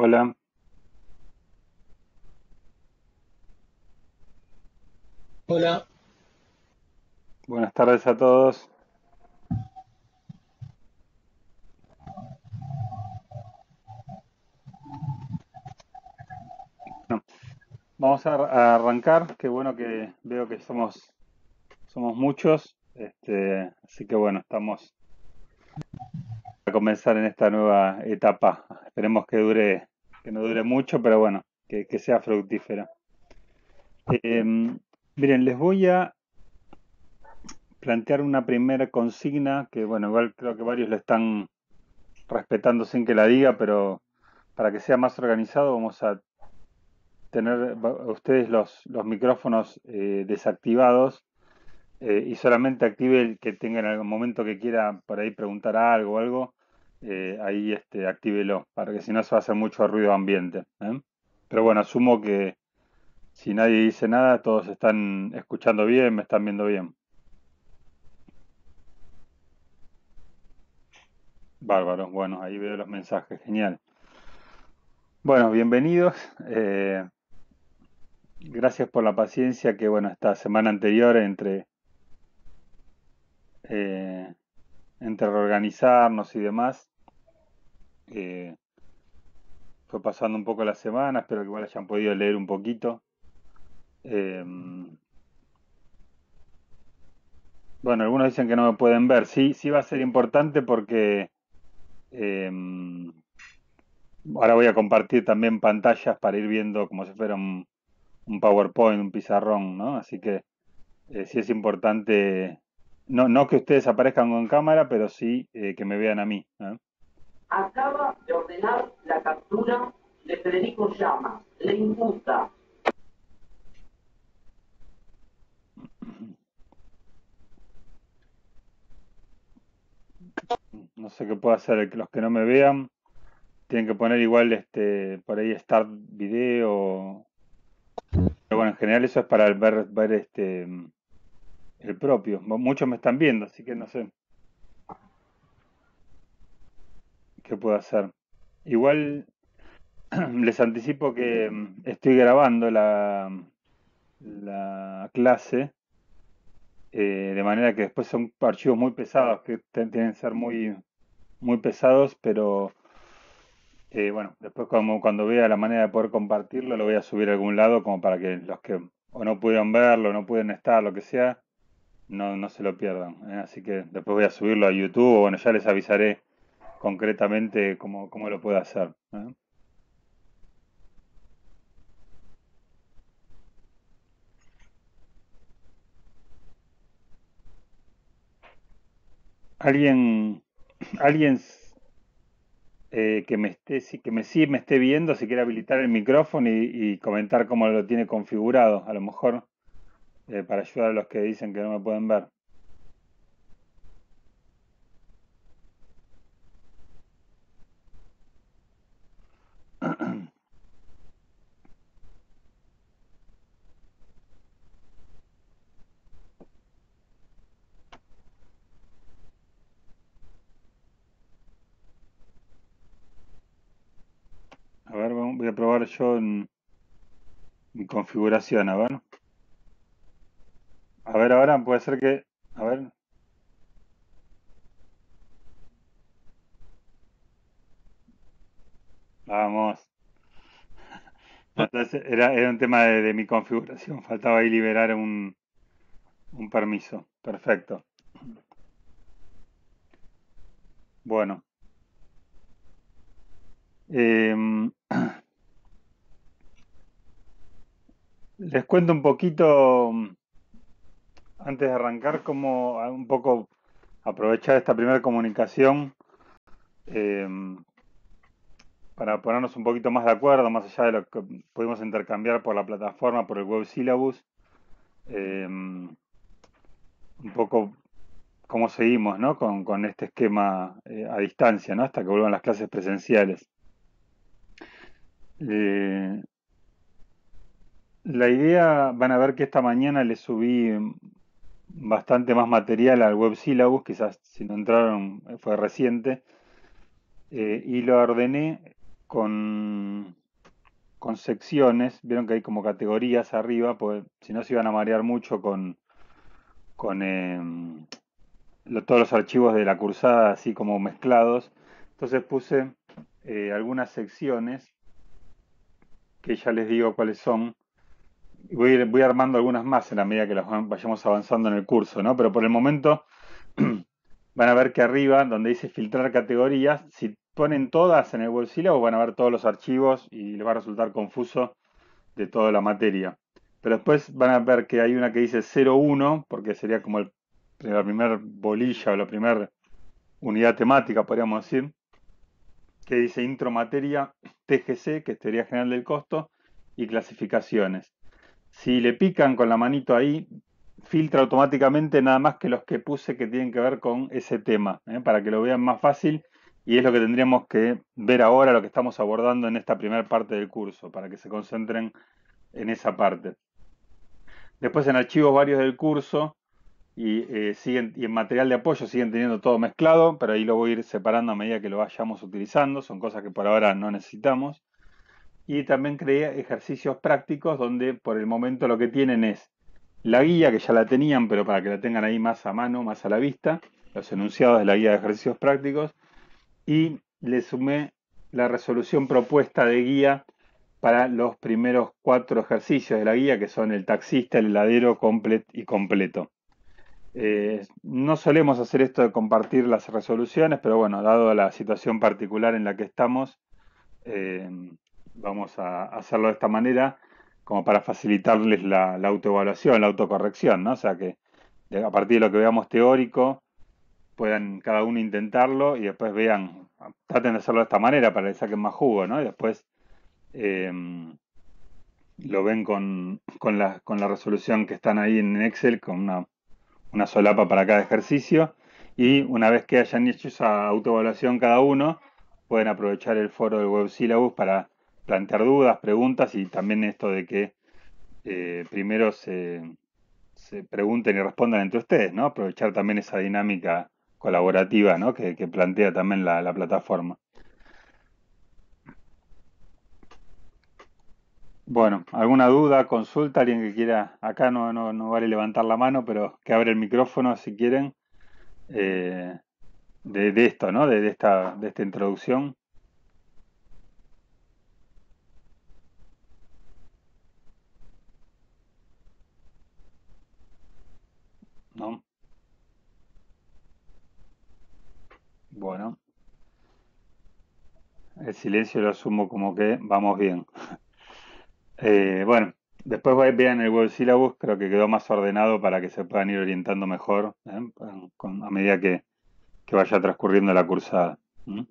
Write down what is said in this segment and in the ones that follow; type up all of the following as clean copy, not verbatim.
Hola, Hola, buenas tardes a todos. Bueno, vamos a arrancar. Qué bueno que veo que somos muchos. Así que bueno, estamos a comenzar en esta nueva etapa. Esperemos que no dure mucho, pero bueno, que sea fructífera. Miren, les voy a plantear una primera consigna que bueno, igual creo que varios lo están respetando sin que la diga, pero para que sea más organizado vamos a tener ustedes los micrófonos desactivados y solamente active el que tenga en algún momento que quiera por ahí preguntar algo o algo, ahí actívelo, para que si no se va a hacer mucho ruido ambiente. ¿Eh? Pero bueno, asumo que si nadie dice nada, todos están escuchando bien, me están viendo bien. Bárbaro, bueno, ahí veo los mensajes, genial. Bueno, bienvenidos. Gracias por la paciencia que, bueno, esta semana anterior eh, entre reorganizarnos y demás, eh, fue pasando un poco la semana, espero que igual hayan podido leer un poquito. Eh, bueno, algunos dicen que no me pueden ver. Sí, sí va a ser importante porque eh, ahora voy a compartir también pantallas para ir viendo como si fuera un PowerPoint, un pizarrón, ¿no? Así que sí es importante, no que ustedes aparezcan con cámara, pero sí que me vean a mí. ¿Eh? acaba de ordenar la captura de Federico Llamas. Le imputa. No sé qué puedo hacer, los que no me vean. Tienen que poner igual por ahí start video. Pero bueno, en general eso es para ver el propio. Muchos me están viendo, así que no sé qué puedo hacer. Igual les anticipo que estoy grabando la clase, de manera que después son archivos muy pesados, que tienen que ser muy pesados, pero bueno, después cuando vea la manera de poder compartirlo, lo voy a subir a algún lado como para que los que o no pudieron verlo, no pudieron estar, lo que sea, no se lo pierdan. Así que después voy a subirlo a YouTube, o bueno, ya les avisaré concretamente cómo lo puedo hacer. ¿Eh? Alguien, alguien que me esté, que me sí me esté viendo, si quiere habilitar el micrófono y comentar cómo lo tiene configurado, a lo mejor para ayudar a los que dicen que no me pueden ver. A ver, voy a probar yo en mi configuración, a ver. A ver, ahora puede ser que, a ver, vamos. Entonces era un tema de mi configuración, faltaba ahí liberar un permiso. Perfecto. Bueno, em, les cuento un poquito, antes de arrancar, cómo un poco aprovechar esta primera comunicación em, para ponernos un poquito más de acuerdo, más allá de lo que pudimos intercambiar por la plataforma, por el web syllabus, em, un poco cómo seguimos, ¿no? Con este esquema a distancia, ¿no? Hasta que vuelvan las clases presenciales. Eh, la idea, van a ver que esta mañana le subí bastante más material al web syllabus, quizás si no entraron fue reciente, y lo ordené. con, con secciones. Vieron que hay como categorías arriba, pues si no se iban a marear mucho con todos los archivos de la cursada así como mezclados. Entonces puse algunas secciones que ya les digo cuáles son. Y voy armando algunas más en la medida que las vayamos avanzando en el curso, ¿no? Pero por el momento van a ver que arriba, donde dice filtrar categorías, si ponen todas en el web sílabo, van a ver todos los archivos y les va a resultar confuso de toda la materia. Pero después van a ver que hay una que dice 01, porque sería como la primer bolilla o la primera unidad temática, podríamos decir, que dice intro materia, TGC, que es teoría general del costo, y clasificaciones. Si le pican con la manito ahí, filtra automáticamente nada más que los que puse que tienen que ver con ese tema, para que lo vean más fácil. Y es lo que tendríamos que ver ahora, lo que estamos abordando en esta primera parte del curso, para que se concentren en esa parte. Después en archivos varios del curso y en material de apoyo siguen teniendo todo mezclado, pero ahí lo voy a ir separando a medida que lo vayamos utilizando. Son cosas que por ahora no necesitamos. Y también creé ejercicios prácticos donde por el momento lo que tienen es la guía, que ya la tenían, pero para que la tengan ahí más a mano, más a la vista, los enunciados de la guía de ejercicios prácticos, y le sumé la resolución propuesta de guía para los primeros 4 ejercicios de la guía, que son el taxista, el heladero, complet y completo. No solemos hacer esto de compartir las resoluciones, pero bueno, dado la situación particular en la que estamos, eh, vamos a hacerlo de esta manera como para facilitarles la autoevaluación, la autocorrección, ¿no? O sea que a partir de lo que veamos teórico, puedan cada uno intentarlo y después vean, traten de hacerlo de esta manera para que saquen más jugo, ¿no? Y después eh, lo ven con la resolución que están ahí en Excel, con una solapa para cada ejercicio. Y una vez que hayan hecho esa autoevaluación cada uno, pueden aprovechar el foro del Web Syllabus para plantear dudas, preguntas y también esto de que primero se pregunten y respondan entre ustedes, ¿no? Aprovechar también esa dinámica colaborativa, ¿no? Que plantea también la plataforma. Bueno, ¿alguna duda, consulta? ¿Alguien que quiera? Acá no vale levantar la mano, pero que abre el micrófono si quieren, eh, de esto, ¿no? De esta introducción, ¿no? Bueno, el silencio lo asumo como que vamos bien. Bueno, después vean el Web Syllabus, creo que quedó más ordenado para que se puedan ir orientando mejor, a medida que vaya transcurriendo la cursada. ¿Mm?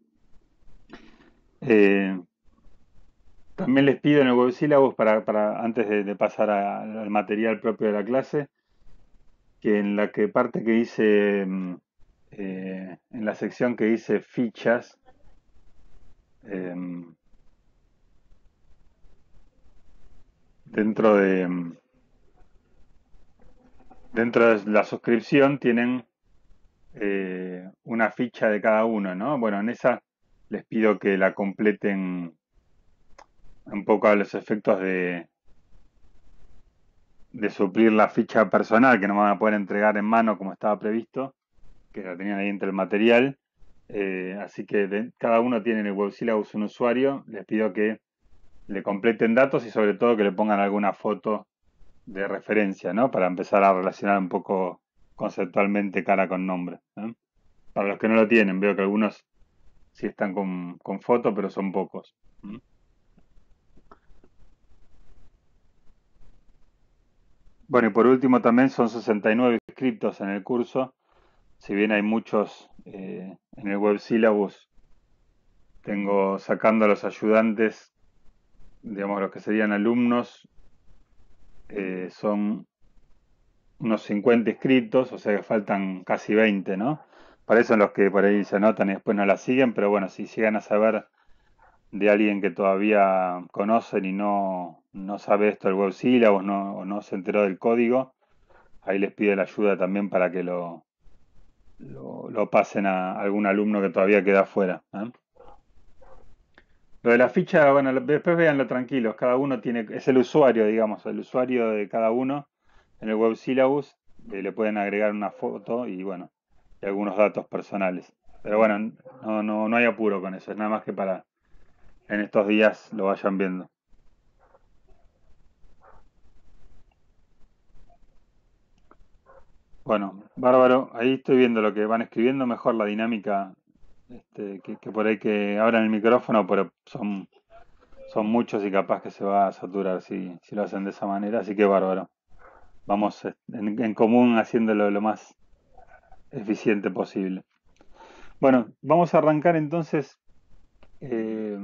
Eh, También les pido en el Web Syllabus, antes de pasar al material propio de la clase, que en la que parte que dice, en la sección que dice fichas, em, dentro dentro de la suscripción tienen una ficha de cada uno, ¿no? Bueno, en esa les pido que la completen un poco a los efectos de suplir la ficha personal que no van a poder entregar en mano como estaba previsto, que la tenían ahí entre el material. Así que cada uno tiene en el Web Syllabus un usuario. Les pido que le completen datos y sobre todo que le pongan alguna foto de referencia, ¿no? Para empezar a relacionar un poco conceptualmente cara con nombre, ¿eh? Para los que no lo tienen, veo que algunos sí están con foto, pero son pocos. ¿Mm? Bueno, y por último también son 69 inscriptos en el curso. Si bien hay muchos en el Web Syllabus, tengo sacando a los ayudantes, digamos, los que serían alumnos, son unos 50 inscritos, o sea que faltan casi 20, ¿no? Para eso son los que por ahí se anotan y después no la siguen, pero bueno, si llegan a saber de alguien que todavía conocen y no sabe esto del Web Syllabus o no se enteró del código, ahí les pido la ayuda también para que lo pasen a algún alumno que todavía queda afuera, ¿eh? Lo de la ficha, bueno, después véanlo tranquilos, cada uno tiene, es el usuario, digamos, el usuario de cada uno en el web syllabus, le pueden agregar una foto y bueno, y algunos datos personales. Pero bueno, no hay apuro con eso, es nada más que para en estos días lo vayan viendo. Bueno, bárbaro, ahí estoy viendo lo que van escribiendo, mejor la dinámica, que por ahí que abran el micrófono, pero son muchos y capaz que se va a saturar si lo hacen de esa manera, así que bárbaro. Vamos en común haciéndolo lo más eficiente posible. Bueno, vamos a arrancar entonces eh,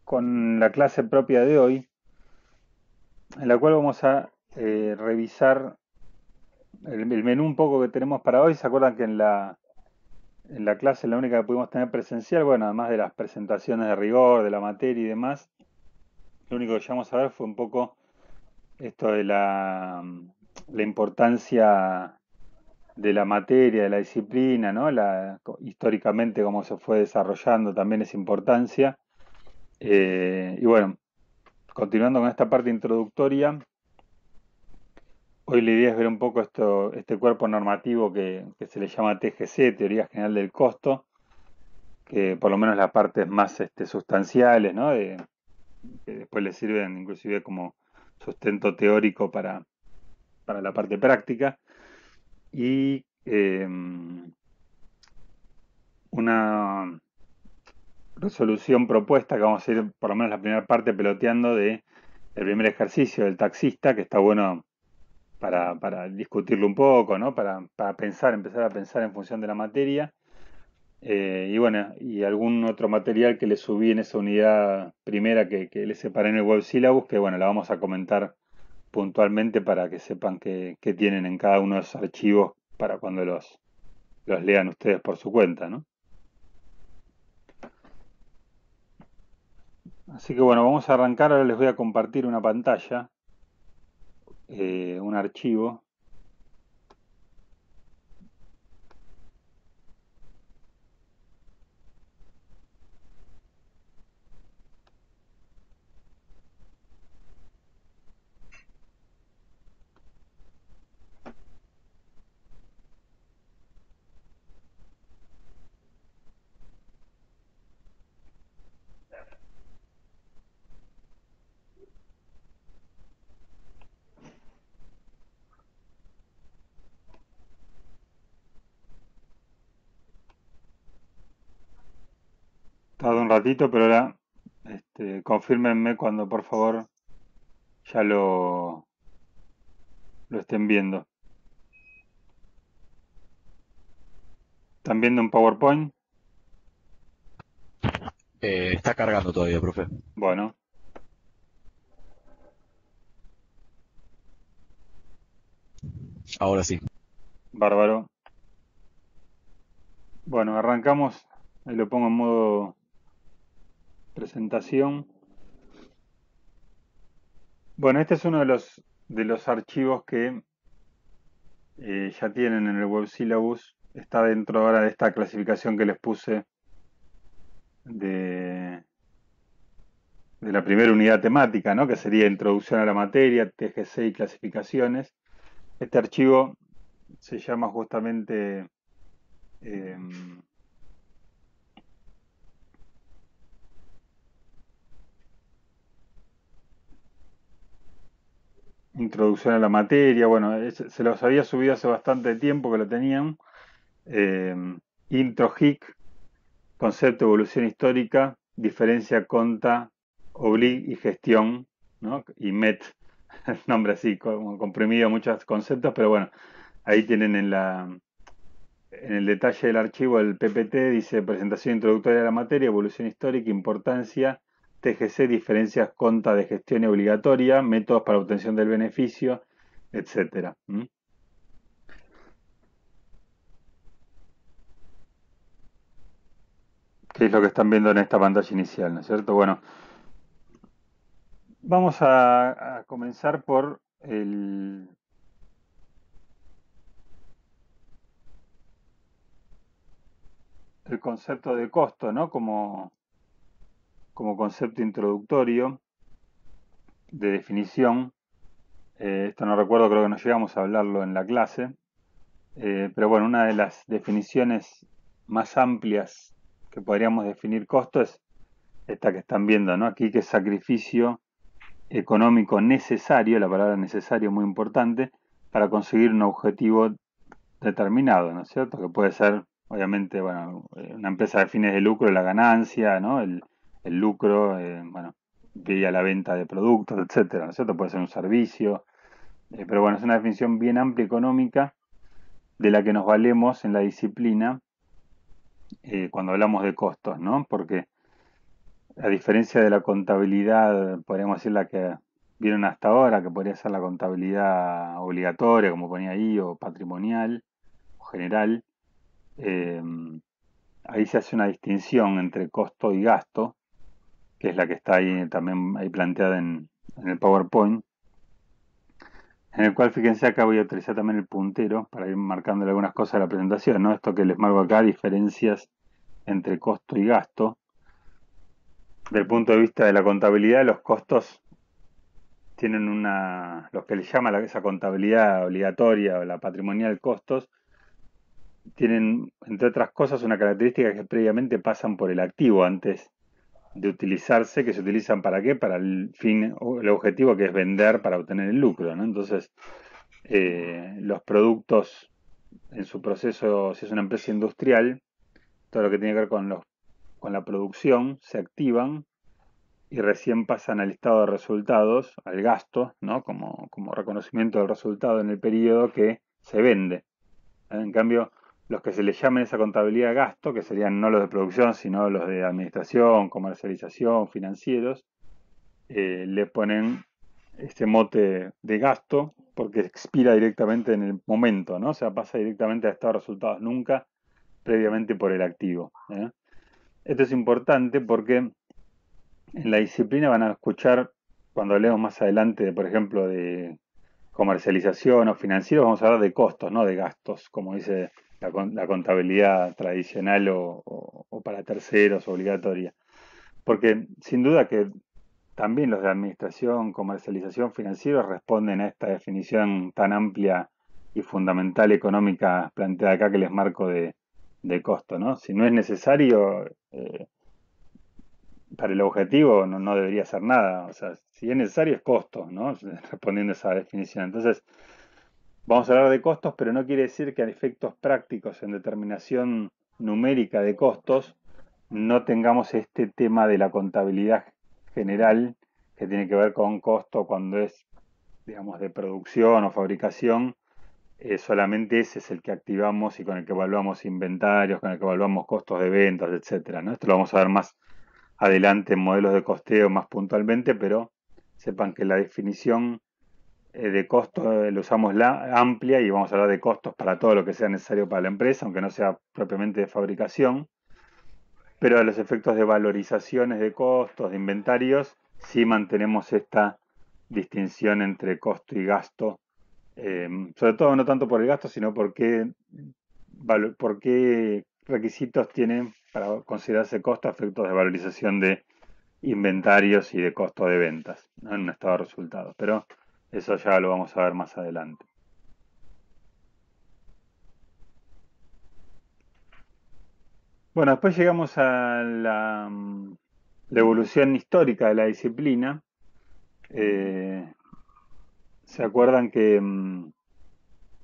con la clase propia de hoy, en la cual vamos a revisar el menú un poco que tenemos para hoy. ¿Se acuerdan que en la clase, la única que pudimos tener presencial, bueno, además de las presentaciones de rigor, de la materia y demás, lo único que llegamos a ver fue un poco esto de la importancia de la materia, de la disciplina, ¿no? Históricamente cómo se fue desarrollando también esa importancia. Y bueno, continuando con esta parte introductoria, hoy la idea es ver un poco este cuerpo normativo que se le llama TGC, Teoría General del Costo, que por lo menos las partes más sustanciales, ¿no? Que después le sirven inclusive como sustento teórico para la parte práctica. Y una resolución propuesta que vamos a ir por lo menos la primera parte peloteando de el primer ejercicio del taxista, que está bueno para discutirlo un poco, ¿no? Para pensar, empezar a pensar en función de la materia. Y bueno, y algún otro material que le subí en esa unidad primera que le separé en el web syllabus, que bueno, la vamos a comentar puntualmente para que sepan qué tienen en cada uno de esos archivos para cuando los lean ustedes por su cuenta, ¿no? Así que bueno, vamos a arrancar. Ahora les voy a compartir una pantalla, un archivo. Tarda un ratito, pero ahora confírmenme cuando por favor ya lo estén viendo. ¿Están viendo un PowerPoint? Está cargando todavía, profe. Bueno, Ahora sí. bárbaro. Bueno, arrancamos. Ahí lo pongo en modo presentación. Bueno, este es uno de los archivos que ya tienen en el web syllabus. Está dentro ahora de esta clasificación que les puse de, de la primera unidad temática, ¿no? Que sería Introducción a la materia, TGC y clasificaciones. Este archivo se llama justamente eh, Introducción a la materia. Bueno, se los había subido hace bastante tiempo que lo tenían. Eh, Intro HIC, concepto de evolución histórica, diferencia, conta, oblig y gestión, ¿no? Y MET, el nombre así, como comprimido muchos conceptos, pero bueno, ahí tienen en el detalle del archivo el PPT, dice presentación introductoria de la materia, evolución histórica, importancia, TGC, diferencias, conta de gestión y obligatoria, métodos para obtención del beneficio, etcétera. ¿Qué es lo que están viendo en esta pantalla inicial, ¿no es cierto? Bueno, vamos a comenzar por el concepto de costo, ¿no? Como concepto introductorio de definición. Esto no recuerdo, creo que no llegamos a hablarlo en la clase. Pero bueno, una de las definiciones más amplias que podríamos definir costo es esta que están viendo, ¿no? Aquí, que es sacrificio económico necesario, la palabra necesario es muy importante, para conseguir un objetivo determinado, ¿no es cierto? Que puede ser, obviamente, bueno, una empresa de fines de lucro, la ganancia, ¿no? El lucro, bueno, vía la venta de productos, etcétera, ¿no es cierto? Puede ser un servicio, pero bueno, es una definición bien amplia económica de la que nos valemos en la disciplina cuando hablamos de costos, ¿no? Porque a diferencia de la contabilidad, podríamos decir la que vieron hasta ahora, que podría ser la contabilidad obligatoria, como ponía ahí, o patrimonial, o general, eh, ahí se hace una distinción entre costo y gasto, que es la que está ahí también ahí planteada en el PowerPoint, en el cual, fíjense, acá voy a utilizar también el puntero para ir marcando algunas cosas de la presentación, ¿no? Esto que les marco acá, diferencias entre costo y gasto. Del punto de vista de la contabilidad, los costos tienen lo que le llama esa contabilidad obligatoria o la patrimonial costos, tienen, entre otras cosas, una característica que previamente pasan por el activo antes de utilizarse, que se utilizan para qué, para el fin, o el objetivo, que es vender para obtener el lucro, ¿no? Entonces, los productos en su proceso, si es una empresa industrial, todo lo que tiene que ver con la producción, se activan y recién pasan al estado de resultados, al gasto, ¿no? Como reconocimiento del resultado en el periodo que se vende. En cambio, los que se les llamen esa contabilidad gasto, que serían no los de producción, sino los de administración, comercialización, financieros, le ponen este mote de gasto porque expira directamente en el momento, ¿no? O sea, pasa directamente a estado de resultados, nunca previamente por el activo, ¿eh? Esto es importante porque en la disciplina van a escuchar, cuando hablemos más adelante, por ejemplo, de comercialización o financiero, vamos a hablar de costos, no de gastos, como dice la contabilidad tradicional o para terceros obligatoria. Porque sin duda que también los de administración, comercialización, financiero responden a esta definición tan amplia y fundamental económica planteada acá, que les marco de costo, ¿no? Si no es necesario, para el objetivo no debería ser nada. O sea, si es necesario es costo, ¿no? Respondiendo a esa definición. Entonces, vamos a hablar de costos, pero no quiere decir que a efectos prácticos en determinación numérica de costos no tengamos este tema de la contabilidad general, que tiene que ver con costo cuando es, digamos, de producción o fabricación. Solamente ese es el que activamos y con el que evaluamos inventarios, con el que evaluamos costos de ventas, etcétera, ¿no? Esto lo vamos a ver más adelante en modelos de costeo más puntualmente, pero sepan que la definición de costo lo usamos la amplia, y vamos a hablar de costos para todo lo que sea necesario para la empresa, aunque no sea propiamente de fabricación, pero a los efectos de valorizaciones de costos, de inventarios, sí mantenemos esta distinción entre costo y gasto, sobre todo no tanto por el gasto, sino por qué requisitos tienen para considerarse costo a efectos de valorización de inventarios y de costo de ventas, ¿no? En un estado de resultados. Pero eso ya lo vamos a ver más adelante. Bueno, después llegamos a la evolución histórica de la disciplina. Eh, ¿Se acuerdan que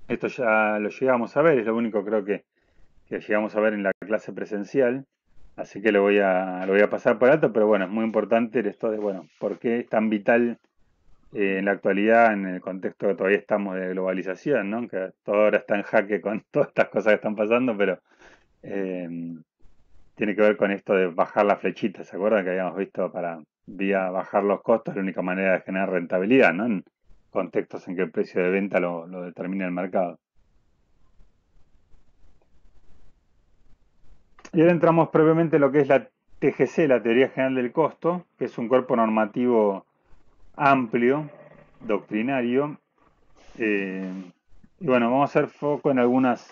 esto ya lo llegamos a ver? Es lo único, creo que llegamos a ver en la clase presencial. Así que lo voy a pasar por alto, pero bueno, es muy importante esto de, bueno, por qué es tan vital en la actualidad, en el contexto que todavía estamos de globalización, ¿no? Que todo ahora está en jaque con todas estas cosas que están pasando, pero eh, tiene que ver con esto de bajar la flechita. ¿Se acuerdan que habíamos visto para vía bajar los costos, la única manera de generar rentabilidad, ¿no? En contextos en que el precio de venta lo determina el mercado. Y ahora entramos brevemente en lo que es la TGC, la Teoría General del Costo, que es un cuerpo normativo amplio, doctrinario. eh, y bueno, vamos a hacer foco en algunos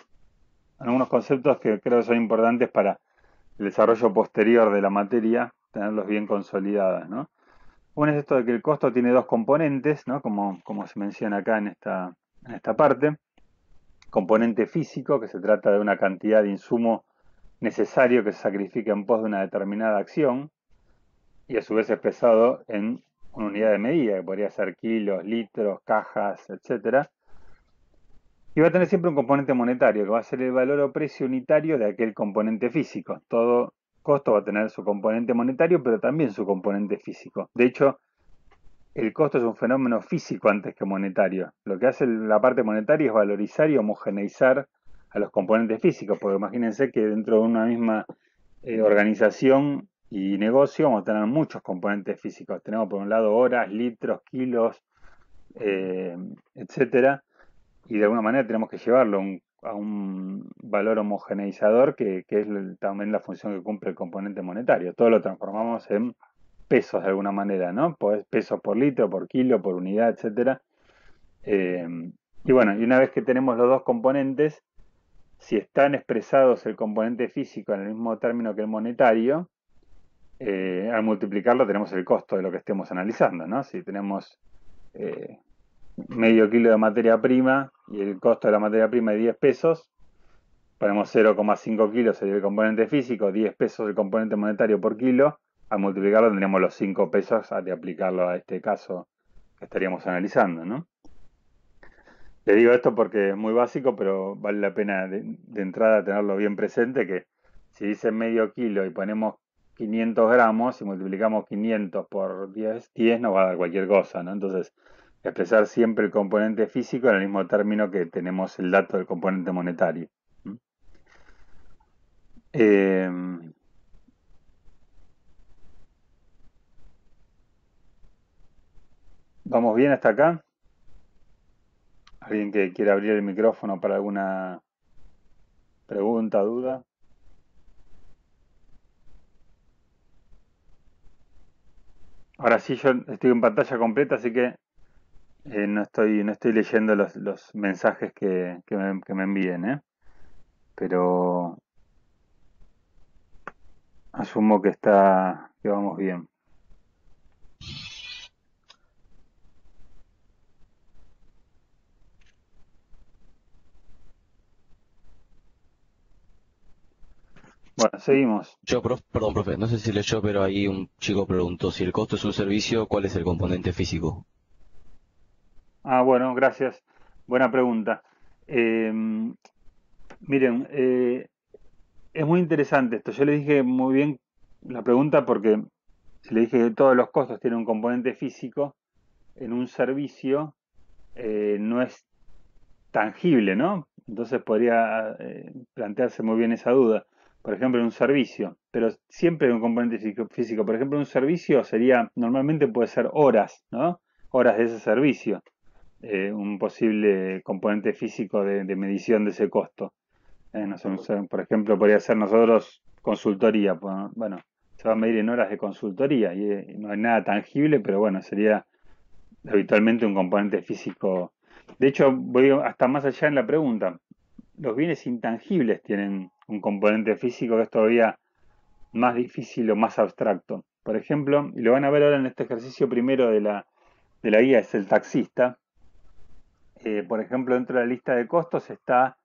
conceptos que creo que son importantes para el desarrollo posterior de la materia, tenerlos bien consolidadas, ¿no? Uno es esto de que el costo tiene dos componentes, ¿no? Como se menciona acá en esta parte. Componente físico, que se trata de una cantidad de insumo necesario que se sacrifica en pos de una determinada acción, y a su vez expresado en una unidad de medida, que podría ser kilos, litros, cajas, etcétera. Y va a tener siempre un componente monetario, que va a ser el valor o precio unitario de aquel componente físico. Todo costo va a tener su componente monetario, pero también su componente físico. De hecho, el costo es un fenómeno físico antes que monetario. Lo que hace la parte monetaria es valorizar y homogeneizar a los componentes físicos, porque imagínense que dentro de una misma organización y negocio vamos a tener muchos componentes físicos. Tenemos por un lado horas, litros, kilos, eh, etcétera, y de alguna manera tenemos que llevarlo a un valor homogeneizador que es también la función que cumple el componente monetario. Todo lo transformamos en pesos de alguna manera, ¿no? Pues pesos por litro, por kilo, por unidad, etcétera. Eh, y bueno, y una vez que tenemos los dos componentes, si están expresados el componente físico en el mismo término que el monetario, al multiplicarlo tenemos el costo de lo que estemos analizando, ¿no? Si tenemos eh, medio kilo de materia prima y el costo de la materia prima es 10 pesos, ponemos 0,5 kilos sería el componente físico, 10 pesos el componente monetario por kilo, al multiplicarlo tendríamos los 5 pesos de aplicarlo a este caso que estaríamos analizando, ¿no? Le digo esto porque es muy básico, pero vale la pena de entrada tenerlo bien presente, que si dice medio kilo y ponemos 500 gramos y multiplicamos 500 por 10 nos va a dar cualquier cosa, ¿no? Entonces, expresar siempre el componente físico en el mismo término que tenemos el dato del componente monetario. ¿Mm? Eh, ¿Vamos bien hasta acá? ¿Alguien que quiera abrir el micrófono para alguna pregunta, duda? Ahora sí, yo estoy en pantalla completa, así que no estoy leyendo los mensajes que me envíen, ¿eh? Pero asumo que vamos bien. Bueno, seguimos. Perdón, profe, no sé si leyó, pero ahí un chico preguntó si el costo es un servicio, ¿cuál es el componente físico? Ah, bueno, gracias. Buena pregunta. Eh, miren, es muy interesante esto. Yo le dije muy bien la pregunta porque si le dije que todos los costos tienen un componente físico, en un servicio no es tangible, ¿no? Entonces podría plantearse muy bien esa duda. Por ejemplo, en un servicio, pero siempre hay un componente físico. Por ejemplo, un servicio sería, normalmente puede ser horas, ¿no? Horas de ese servicio, un posible componente físico de medición de ese costo. No sé, por ejemplo, podría ser nosotros consultoría. Bueno, se va a medir en horas de consultoría y no hay nada tangible, pero bueno, sería habitualmente un componente físico. De hecho, voy hasta más allá en la pregunta. Los bienes intangibles tienen un componente físico que es todavía más difícil o más abstracto. Por ejemplo, y lo van a ver ahora en este ejercicio primero de la guía, es el taxista. Por ejemplo, dentro de la lista de costos está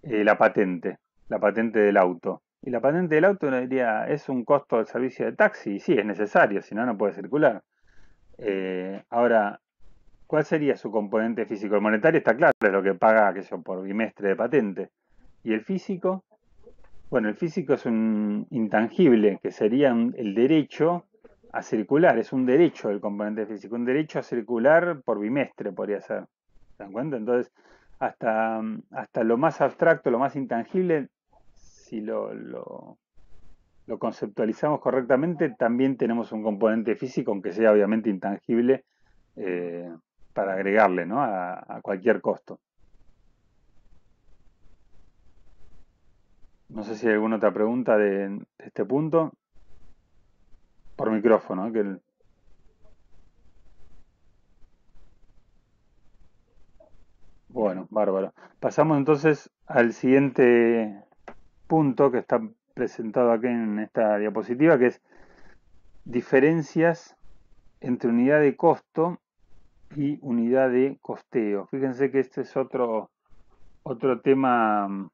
la patente del auto. Y la patente del auto uno diría, ¿es un costo del servicio de taxi? Y sí, es necesario, si no, no puede circular. Ahora, ¿cuál sería su componente físico? El monetario está claro, es lo que paga, qué sé yo, por bimestre de patente. ¿Y el físico? Bueno, el físico es un intangible, que sería el derecho a circular, es un derecho del componente físico, un derecho a circular por bimestre, podría ser. ¿Se dan cuenta? Entonces, hasta lo más abstracto, lo más intangible, si lo conceptualizamos correctamente, también tenemos un componente físico, aunque sea obviamente intangible, eh, para agregarle, ¿no? A cualquier costo. No sé si hay alguna otra pregunta de este punto. Por micrófono, ¿eh? Bueno, bárbaro. Pasamos entonces al siguiente punto que está presentado aquí en esta diapositiva, que es diferencias entre unidad de costo y unidad de costeo. Fíjense que este es otro tema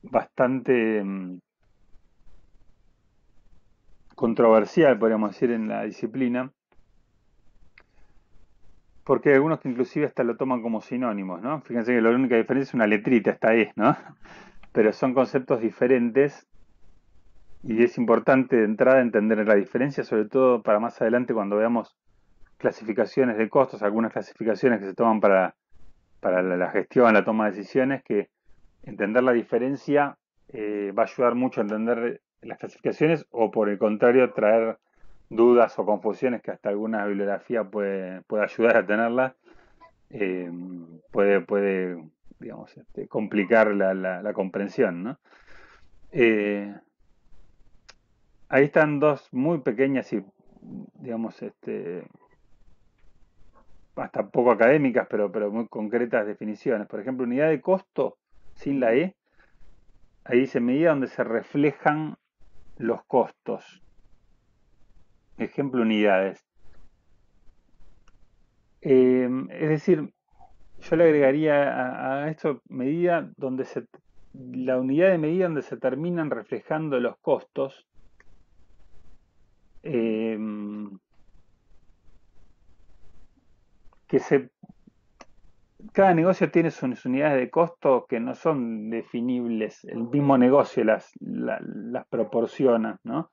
bastante controversial, podríamos decir, en la disciplina, porque hay algunos que inclusive hasta lo toman como sinónimos, ¿no? Fíjense que la única diferencia es una letrita, esta E, ¿no? Pero son conceptos diferentes y es importante de entrada entender la diferencia, sobre todo para más adelante cuando veamos clasificaciones de costos, algunas clasificaciones que se toman para la gestión, la toma de decisiones, que entender la diferencia va a ayudar mucho a entender las clasificaciones o por el contrario traer dudas o confusiones que hasta alguna bibliografía puede ayudar a tenerlas, puede digamos, complicar la comprensión, ¿no? Ahí están dos muy pequeñas y, digamos, hasta poco académicas, pero muy concretas definiciones. Por ejemplo, unidad de costo sin la E, ahí dice medida donde se reflejan los costos. Ejemplo, unidades. Es decir, yo le agregaría a esto medida donde la unidad de medida donde se terminan reflejando los costos. Cada negocio tiene sus unidades de costo que no son definibles. El mismo negocio las proporciona, ¿no?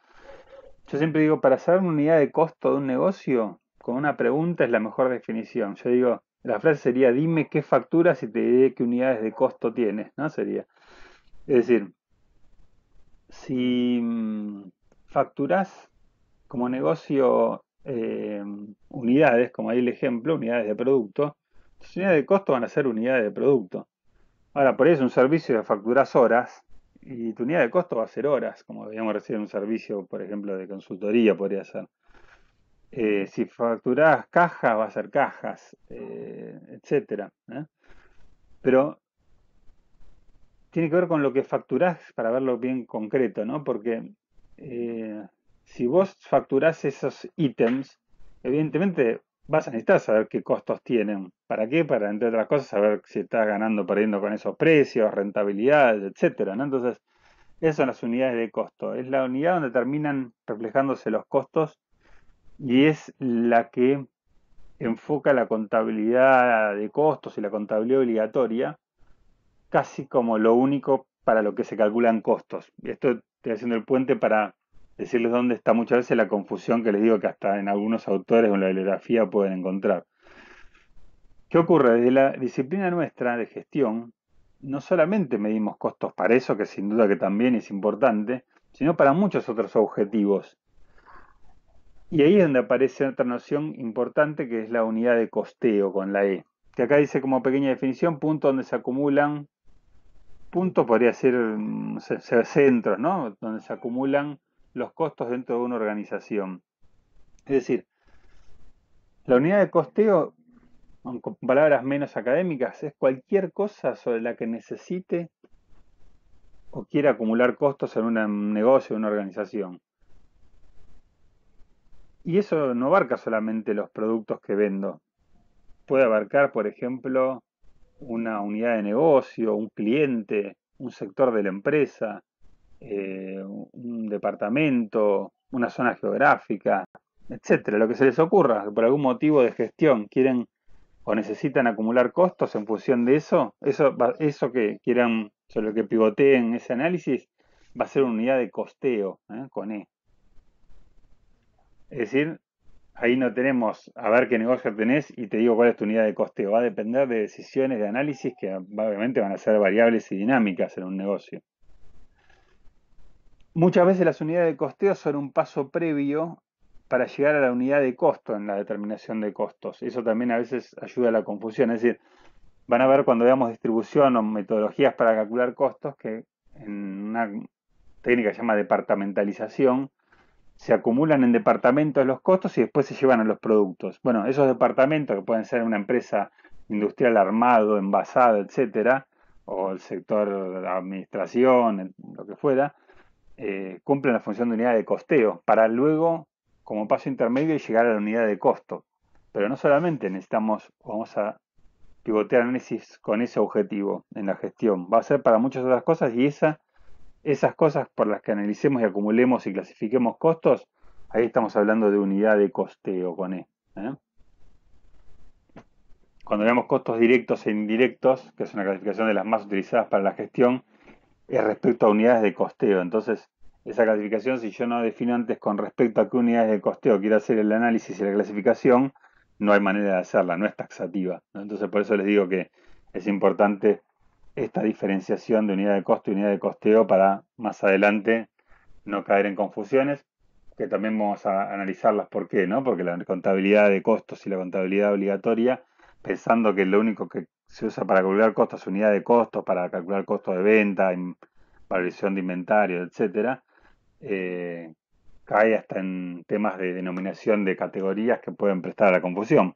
Yo siempre digo, para saber una unidad de costo de un negocio, con una pregunta es la mejor definición. Yo digo, la frase sería, dime qué facturas y te diré qué unidades de costo tienes, ¿no? Sería. Es decir, si facturás como negocio unidades, como ahí el ejemplo, unidades de producto, tus unidades de costo van a ser unidades de producto. Ahora, por ahí es un servicio de facturas horas y tu unidad de costo va a ser horas, como veíamos recién un servicio, por ejemplo, de consultoría podría ser. Si facturás cajas, va a ser cajas, etcétera. Pero tiene que ver con lo que facturás para verlo bien concreto, ¿no? Porque si vos facturás esos ítems, evidentemente vas a necesitar saber qué costos tienen. ¿Para qué? Para, entre otras cosas, saber si estás ganando o perdiendo con esos precios, rentabilidad, etcétera, ¿no? Entonces, esas son las unidades de costo. Es la unidad donde terminan reflejándose los costos y es la que enfoca la contabilidad de costos y la contabilidad obligatoria casi como lo único para lo que se calculan costos. Y esto estoy haciendo el puente para decirles dónde está muchas veces la confusión que les digo que hasta en algunos autores o en la bibliografía pueden encontrar. ¿Qué ocurre? Desde la disciplina nuestra de gestión, no solamente medimos costos para eso, que sin duda que también es importante, sino para muchos otros objetivos. Y ahí es donde aparece otra noción importante que es la unidad de costeo con la E, que acá dice como pequeña definición, punto donde se acumulan, punto podría ser centros, ¿no? Donde se acumulan los costos dentro de una organización. Es decir, la unidad de costeo, con palabras menos académicas, es cualquier cosa sobre la que necesite o quiera acumular costos en un negocio o una organización. Y eso no abarca solamente los productos que vendo. Puede abarcar, por ejemplo, una unidad de negocio, un cliente, un sector de la empresa, un departamento, una zona geográfica, etcétera, lo que se les ocurra, que por algún motivo de gestión quieren o necesitan acumular costos en función de eso que quieran, sobre lo que pivoteen ese análisis, va a ser una unidad de costeo, con E. Es decir, ahí no tenemos a ver qué negocio tenés y te digo cuál es tu unidad de costeo. Va a depender de decisiones de análisis que obviamente van a ser variables y dinámicas en un negocio. Muchas veces las unidades de costeo son un paso previo para llegar a la unidad de costo en la determinación de costos. Eso también a veces ayuda a la confusión. Es decir, van a ver cuando veamos distribución o metodologías para calcular costos que en una técnica que se llama departamentalización se acumulan en departamentos los costos y después se llevan a los productos. Bueno, esos departamentos que pueden ser una empresa industrial armado, envasado, etcétera, o el sector de la administración, lo que fuera, cumplen la función de unidad de costeo, para luego, como paso intermedio, llegar a la unidad de costo. Pero no solamente necesitamos, vamos a pivotear análisis con ese objetivo en la gestión, va a ser para muchas otras cosas y esas cosas por las que analicemos y acumulemos y clasifiquemos costos, ahí estamos hablando de unidad de costeo con E. ¿eh? Cuando vemos costos directos e indirectos, que es una clasificación de las más utilizadas para la gestión, es respecto a unidades de costeo. Entonces, esa clasificación, si yo no defino antes con respecto a qué unidades de costeo quiero hacer el análisis y la clasificación, no hay manera de hacerla, no es taxativa, ¿no? Entonces, por eso les digo que es importante esta diferenciación de unidad de costo y unidad de costeo para más adelante no caer en confusiones, que también vamos a analizarlas por qué, ¿no? Porque la contabilidad de costos y la contabilidad obligatoria, pensando que lo único que se usa para calcular costos es unidad de costos, para calcular costo de venta, valoración de inventario, etcétera, eh, cae hasta en temas de denominación de categorías que pueden prestar a la confusión.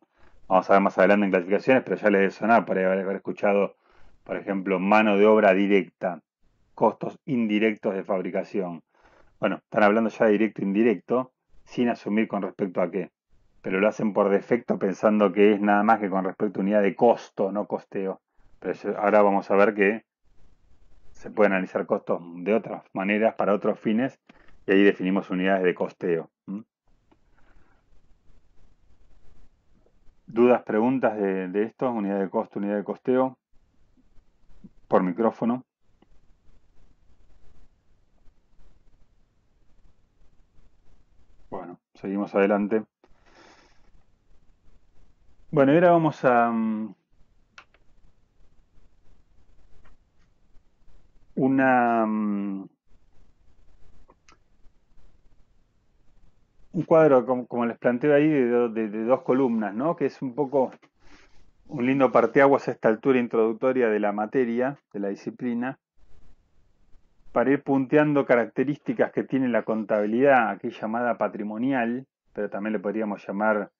Vamos a ver más adelante en clasificaciones, pero ya les debe sonar por haber escuchado, por ejemplo, mano de obra directa, costos indirectos de fabricación. Bueno, están hablando ya de directo e indirecto, sin asumir con respecto a qué. Pero lo hacen por defecto pensando que es nada más que con respecto a unidad de costo, no costeo. Pero ahora vamos a ver que se pueden analizar costos de otras maneras para otros fines y ahí definimos unidades de costeo. ¿Dudas, preguntas de esto? Unidad de costo, unidad de costeo, por micrófono. Bueno, seguimos adelante. Bueno, y ahora vamos a un cuadro, como les planteo ahí, de dos columnas, ¿no? Que es un poco un lindo parteaguas a esta altura introductoria de la materia, de la disciplina, para ir punteando características que tiene la contabilidad, aquí llamada patrimonial, pero también le podríamos llamar,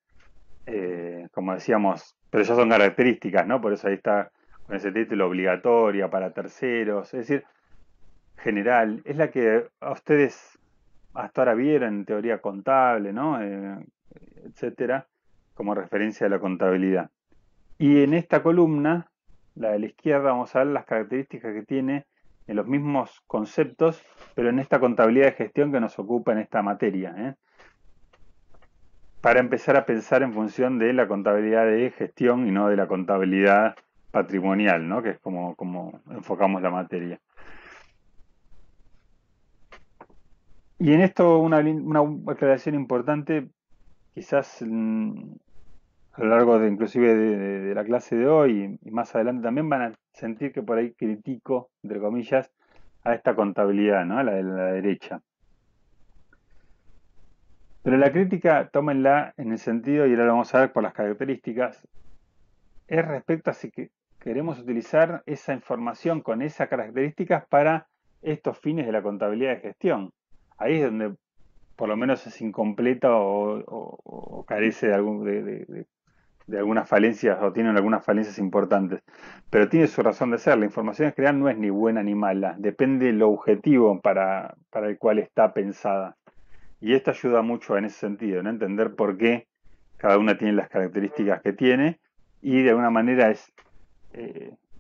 como decíamos, pero ya son características, ¿no? Por eso ahí está con ese título obligatoria para terceros, es decir, general, es la que a ustedes hasta ahora vieron en teoría contable, ¿no? Etcétera, como referencia a la contabilidad. Y en esta columna, la de la izquierda, vamos a ver las características que tiene en los mismos conceptos, pero en esta contabilidad de gestión que nos ocupa en esta materia, ¿eh? Para empezar a pensar en función de la contabilidad de gestión y no de la contabilidad patrimonial, ¿no? Que es como enfocamos la materia. Y en esto una aclaración importante, quizás a lo largo de inclusive de la clase de hoy y más adelante también van a sentir que por ahí critico, entre comillas, a esta contabilidad, ¿no? A la de la derecha. Pero la crítica, tómenla en el sentido, y ahora lo vamos a ver por las características, es respecto a si que queremos utilizar esa información con esas características para estos fines de la contabilidad de gestión. Ahí es donde por lo menos es incompleta o carece de algunas falencias o tienen algunas falencias importantes. Pero tiene su razón de ser. La información en general no es ni buena ni mala. Depende del objetivo para el cual está pensada. Y esto ayuda mucho en ese sentido, ¿no? Entender por qué cada una tiene las características que tiene y de alguna manera es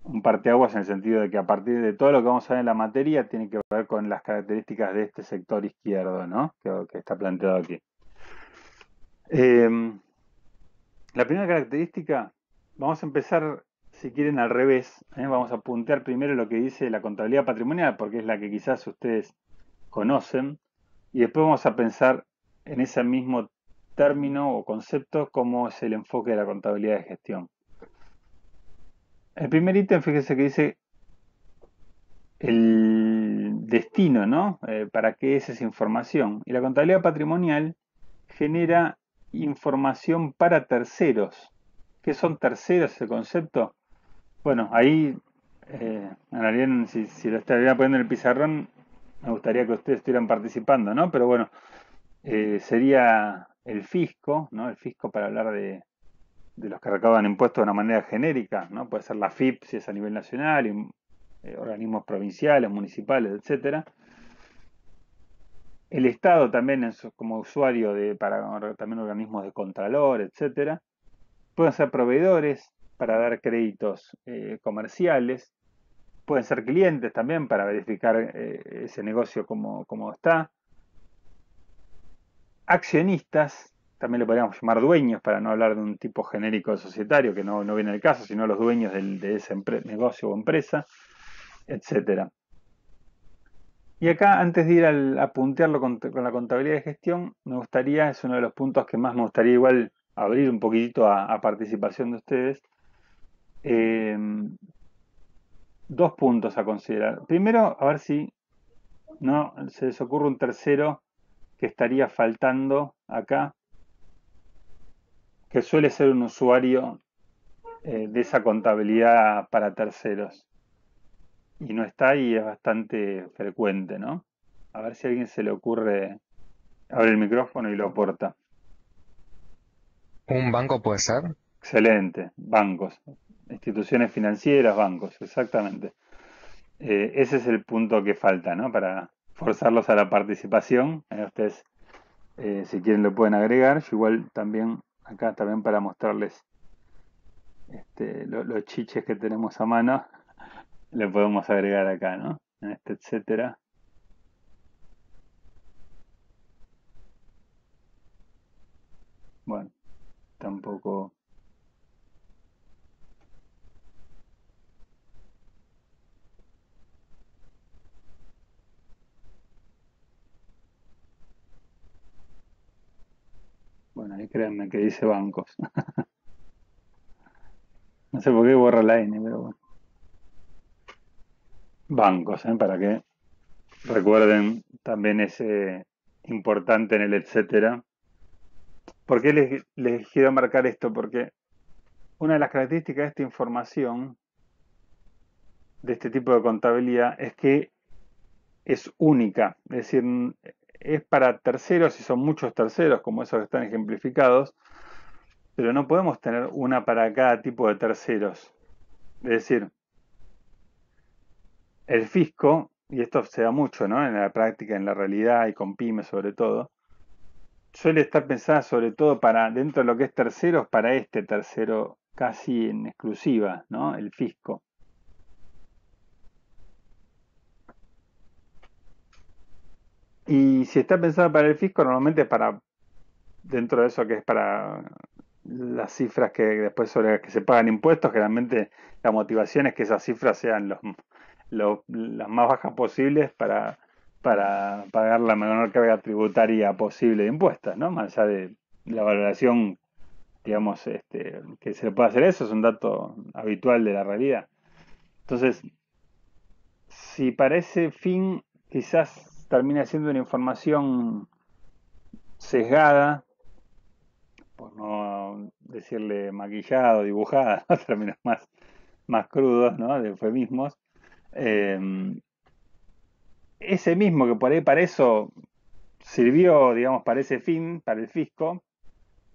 un parteaguas en el sentido de que a partir de todo lo que vamos a ver en la materia tiene que ver con las características de este sector izquierdo, ¿no? Que está planteado aquí. La primera característica, vamos a empezar, si quieren, al revés. Vamos a puntear primero lo que dice la contabilidad patrimonial, porque es la que quizás ustedes conocen, y después vamos a pensar en ese mismo término o concepto cómo es el enfoque de la contabilidad de gestión. El primer ítem, fíjese que dice el destino, ¿no? ¿Para qué es esa información? Y la contabilidad patrimonial genera información para terceros. ¿Qué son terceros ese concepto? Bueno, ahí, en si lo estaría poniendo en el pizarrón, me gustaría que ustedes estuvieran participando, ¿no? Pero bueno, sería el fisco, ¿no? El fisco para hablar de los que recaudan impuestos de una manera genérica, ¿no? Puede ser la FIP si es a nivel nacional, organismos provinciales, municipales, etcétera. El Estado también como usuario para también organismos de contralor, etcétera. Pueden ser proveedores para dar créditos comerciales. Pueden ser clientes también para verificar ese negocio como está. Accionistas, también le podríamos llamar dueños para no hablar de un tipo genérico de societario que no viene al caso, sino los dueños de ese negocio o empresa, etcétera. Y acá, antes de ir a puntearlo con la contabilidad de gestión, me gustaría, es uno de los puntos que más me gustaría igual abrir un poquitito a participación de ustedes. Eh, Dos puntos a considerar. Primero, a ver si no se les ocurre un tercero que estaría faltando acá, que suele ser un usuario de esa contabilidad para terceros. Y no está y es bastante frecuente, ¿no? A ver si a alguien se le ocurre abrir el micrófono y lo aporta. ¿Un banco puede ser? Excelente, bancos, instituciones financieras, bancos, exactamente. Ese es el punto que falta, ¿no? Para forzarlos a la participación. Ustedes, si quieren, lo pueden agregar. Yo igual también, acá también para mostrarles los chiches que tenemos a mano, le podemos agregar acá, ¿no? En este etcétera. Bueno, tampoco. Bueno, ahí créanme que dice bancos. No sé por qué borra la N, pero bueno. Bancos, para que recuerden también ese importante en el etcétera. ¿Por qué les quiero marcar esto? Porque una de las características de esta información, de este tipo de contabilidad, es que es única. Es decir, es para terceros y son muchos terceros, como esos que están ejemplificados, pero no podemos tener una para cada tipo de terceros. Es decir, el fisco, y esto se da mucho, ¿no? En la práctica, en la realidad y con pymes sobre todo, suele estar pensada sobre todo para, dentro de lo que es terceros, para este tercero casi en exclusiva, ¿no? El fisco. Y si está pensada para el fisco, normalmente es para, dentro de eso que es para las cifras que después sobre las que se pagan impuestos, generalmente la motivación es que esas cifras sean las más bajas posibles para pagar la menor carga tributaria posible de impuestos, ¿no? Más allá de la valoración, digamos, que se le puede hacer eso, es un dato habitual de la realidad. Entonces, si para ese fin quizás termina siendo una información sesgada, por no decirle maquillada o dibujada, ¿no? Términos más crudos, ¿no? De eufemismos. Eh, Ese mismo que por ahí para eso sirvió, digamos, para ese fin, para el fisco,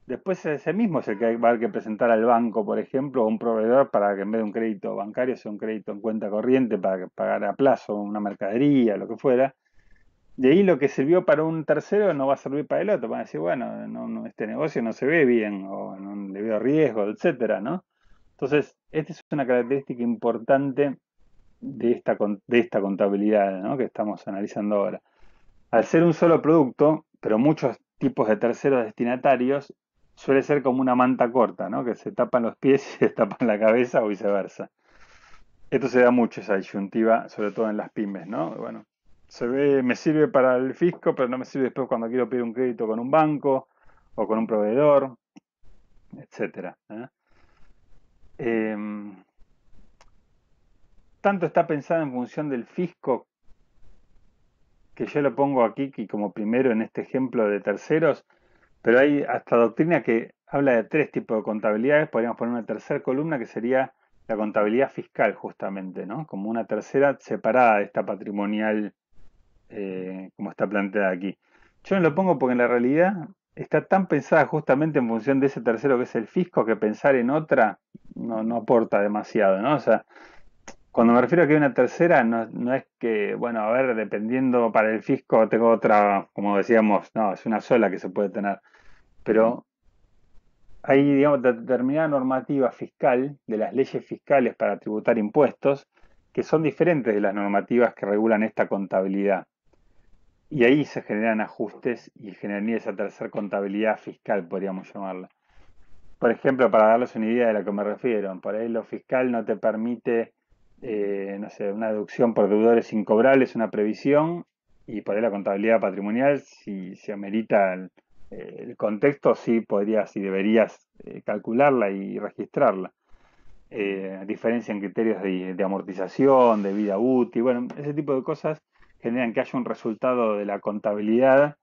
después ese mismo es el que va a haber que presentar al banco, por ejemplo, o un proveedor para que en vez de un crédito bancario sea un crédito en cuenta corriente para pagar a plazo una mercadería, lo que fuera. De ahí lo que sirvió para un tercero no va a servir para el otro. Van a decir, bueno, este negocio no se ve bien, o no le veo riesgo, etcétera, ¿no? Entonces, esta es una característica importante de esta contabilidad, ¿no? Que estamos analizando ahora. Al ser un solo producto, pero muchos tipos de terceros destinatarios, suele ser como una manta corta, ¿no? Que se tapan los pies y se tapan la cabeza o viceversa. Esto se da mucho, esa disyuntiva, sobre todo en las pymes, ¿no? Bueno, me sirve para el fisco, pero no me sirve después cuando quiero pedir un crédito con un banco o con un proveedor, etcétera. Tanto está pensado en función del fisco que yo lo pongo aquí como primero en este ejemplo de terceros, pero hay hasta doctrina que habla de tres tipos de contabilidades. Podríamos poner una tercera columna que sería la contabilidad fiscal, justamente, ¿no? Como una tercera separada de esta patrimonial, como está planteada aquí. Yo no lo pongo porque en la realidad está tan pensada justamente en función de ese tercero que es el fisco, que pensar en otra no aporta demasiado, ¿no? O sea, Cuando me refiero a que hay una tercera, no es que, bueno, a ver, dependiendo para el fisco tengo otra, como decíamos, no, es una sola que se puede tener. Pero hay, digamos, determinada normativa fiscal de las leyes fiscales para tributar impuestos que son diferentes de las normativas que regulan esta contabilidad. Y ahí se generan ajustes y generaría esa tercera contabilidad fiscal, podríamos llamarla. Por ejemplo, para darles una idea de a lo que me refiero, por ahí lo fiscal no te permite, no sé, una deducción por deudores incobrables, una previsión, y por ahí la contabilidad patrimonial, si se amerita el contexto, sí podrías y deberías calcularla y registrarla. Diferencia en criterios de amortización, de vida útil, bueno, ese tipo de cosas generan que haya un resultado de la contabilidad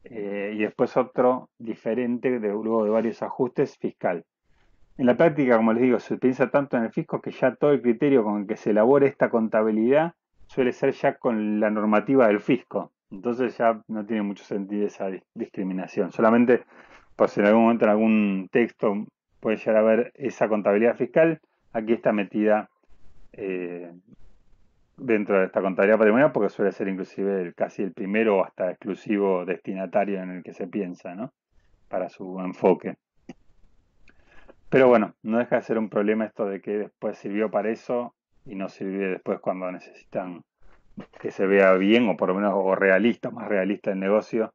y después otro diferente luego de varios ajustes fiscal. En la práctica, como les digo, se piensa tanto en el fisco que ya todo el criterio con el que se elabore esta contabilidad suele ser ya con la normativa del fisco. Entonces ya no tiene mucho sentido esa discriminación. Solamente por si en algún momento en algún texto puede llegar a ver esa contabilidad fiscal, aquí está metida eh, dentro de esta contabilidad patrimonial porque suele ser inclusive casi el primero o hasta exclusivo destinatario en el que se piensa, ¿no? Para su enfoque. Pero bueno, no deja de ser un problema esto de que después sirvió para eso y no sirve después cuando necesitan que se vea bien o por lo menos o realista, más realista el negocio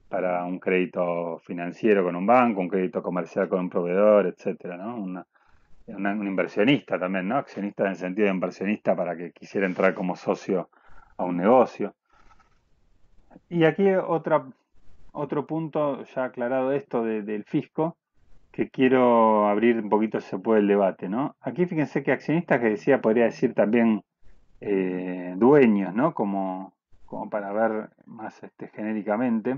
para un crédito financiero con un banco, un crédito comercial con un proveedor, etcétera, ¿no? Un inversionista también, ¿no? Accionista en el sentido de inversionista para que quisiera entrar como socio a un negocio. Y aquí otro punto ya aclarado esto del fisco, que quiero abrir un poquito si se puede el debate, ¿no? Aquí fíjense que accionistas que decía podría decir también dueños, ¿no? Como para ver más genéricamente.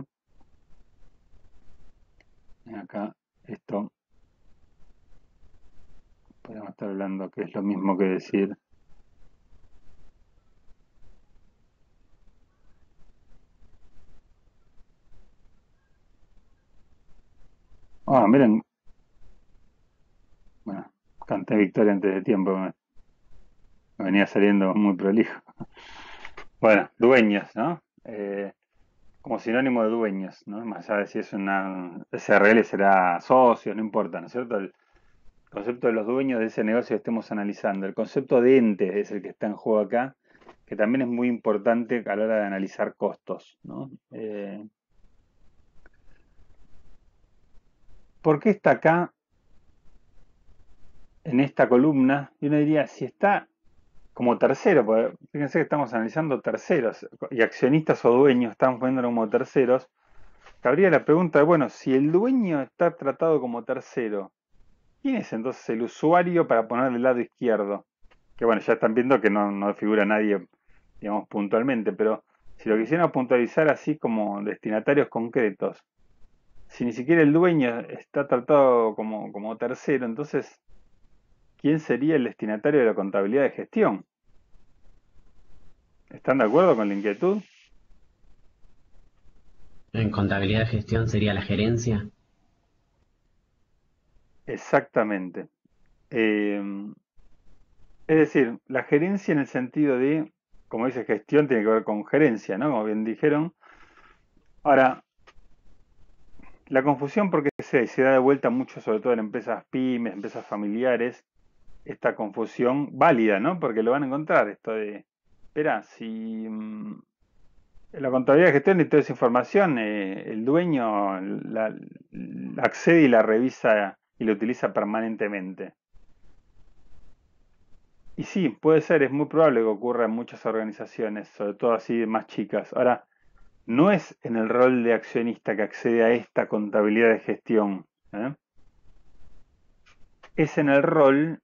Acá esto podemos estar hablando que es lo mismo que decir. Ah, miren, bueno, canté victoria antes de tiempo, me venía saliendo muy prolijo. Bueno, dueños, ¿no? Como sinónimo de dueños, ¿no? Más allá de si es una SRL será socios, no importa, ¿no es cierto? El concepto de los dueños de ese negocio que estemos analizando. El concepto de ente es el que está en juego acá, que también es muy importante a la hora de analizar costos, ¿no? ¿Por qué está acá en esta columna? Y uno diría, si está como tercero, porque fíjense que estamos analizando terceros y accionistas o dueños están poniéndolo como terceros, cabría la pregunta de, bueno, si el dueño está tratado como tercero, ¿quién es entonces el usuario para poner del lado izquierdo? Que bueno, ya están viendo que no figura nadie, digamos, puntualmente, pero si lo quisieran puntualizar así como destinatarios concretos, si ni siquiera el dueño está tratado como tercero, entonces, ¿quién sería el destinatario de la contabilidad de gestión? ¿Están de acuerdo con la inquietud? En contabilidad de gestión sería la gerencia. Exactamente. Eh, es decir, la gerencia en el sentido de, como dice gestión, tiene que ver con gerencia, ¿no? Como bien dijeron. Ahora, la confusión porque se da de vuelta mucho, sobre todo en empresas pymes, empresas familiares, esta confusión válida, ¿no? Porque lo van a encontrar, esto de, espera, si la contabilidad de gestión y toda esa información, el dueño la accede y la revisa y la utiliza permanentemente. Y sí, puede ser, es muy probable que ocurra en muchas organizaciones, sobre todo así más chicas. Ahora, no es en el rol de accionista que accede a esta contabilidad de gestión, ¿eh? Es en el rol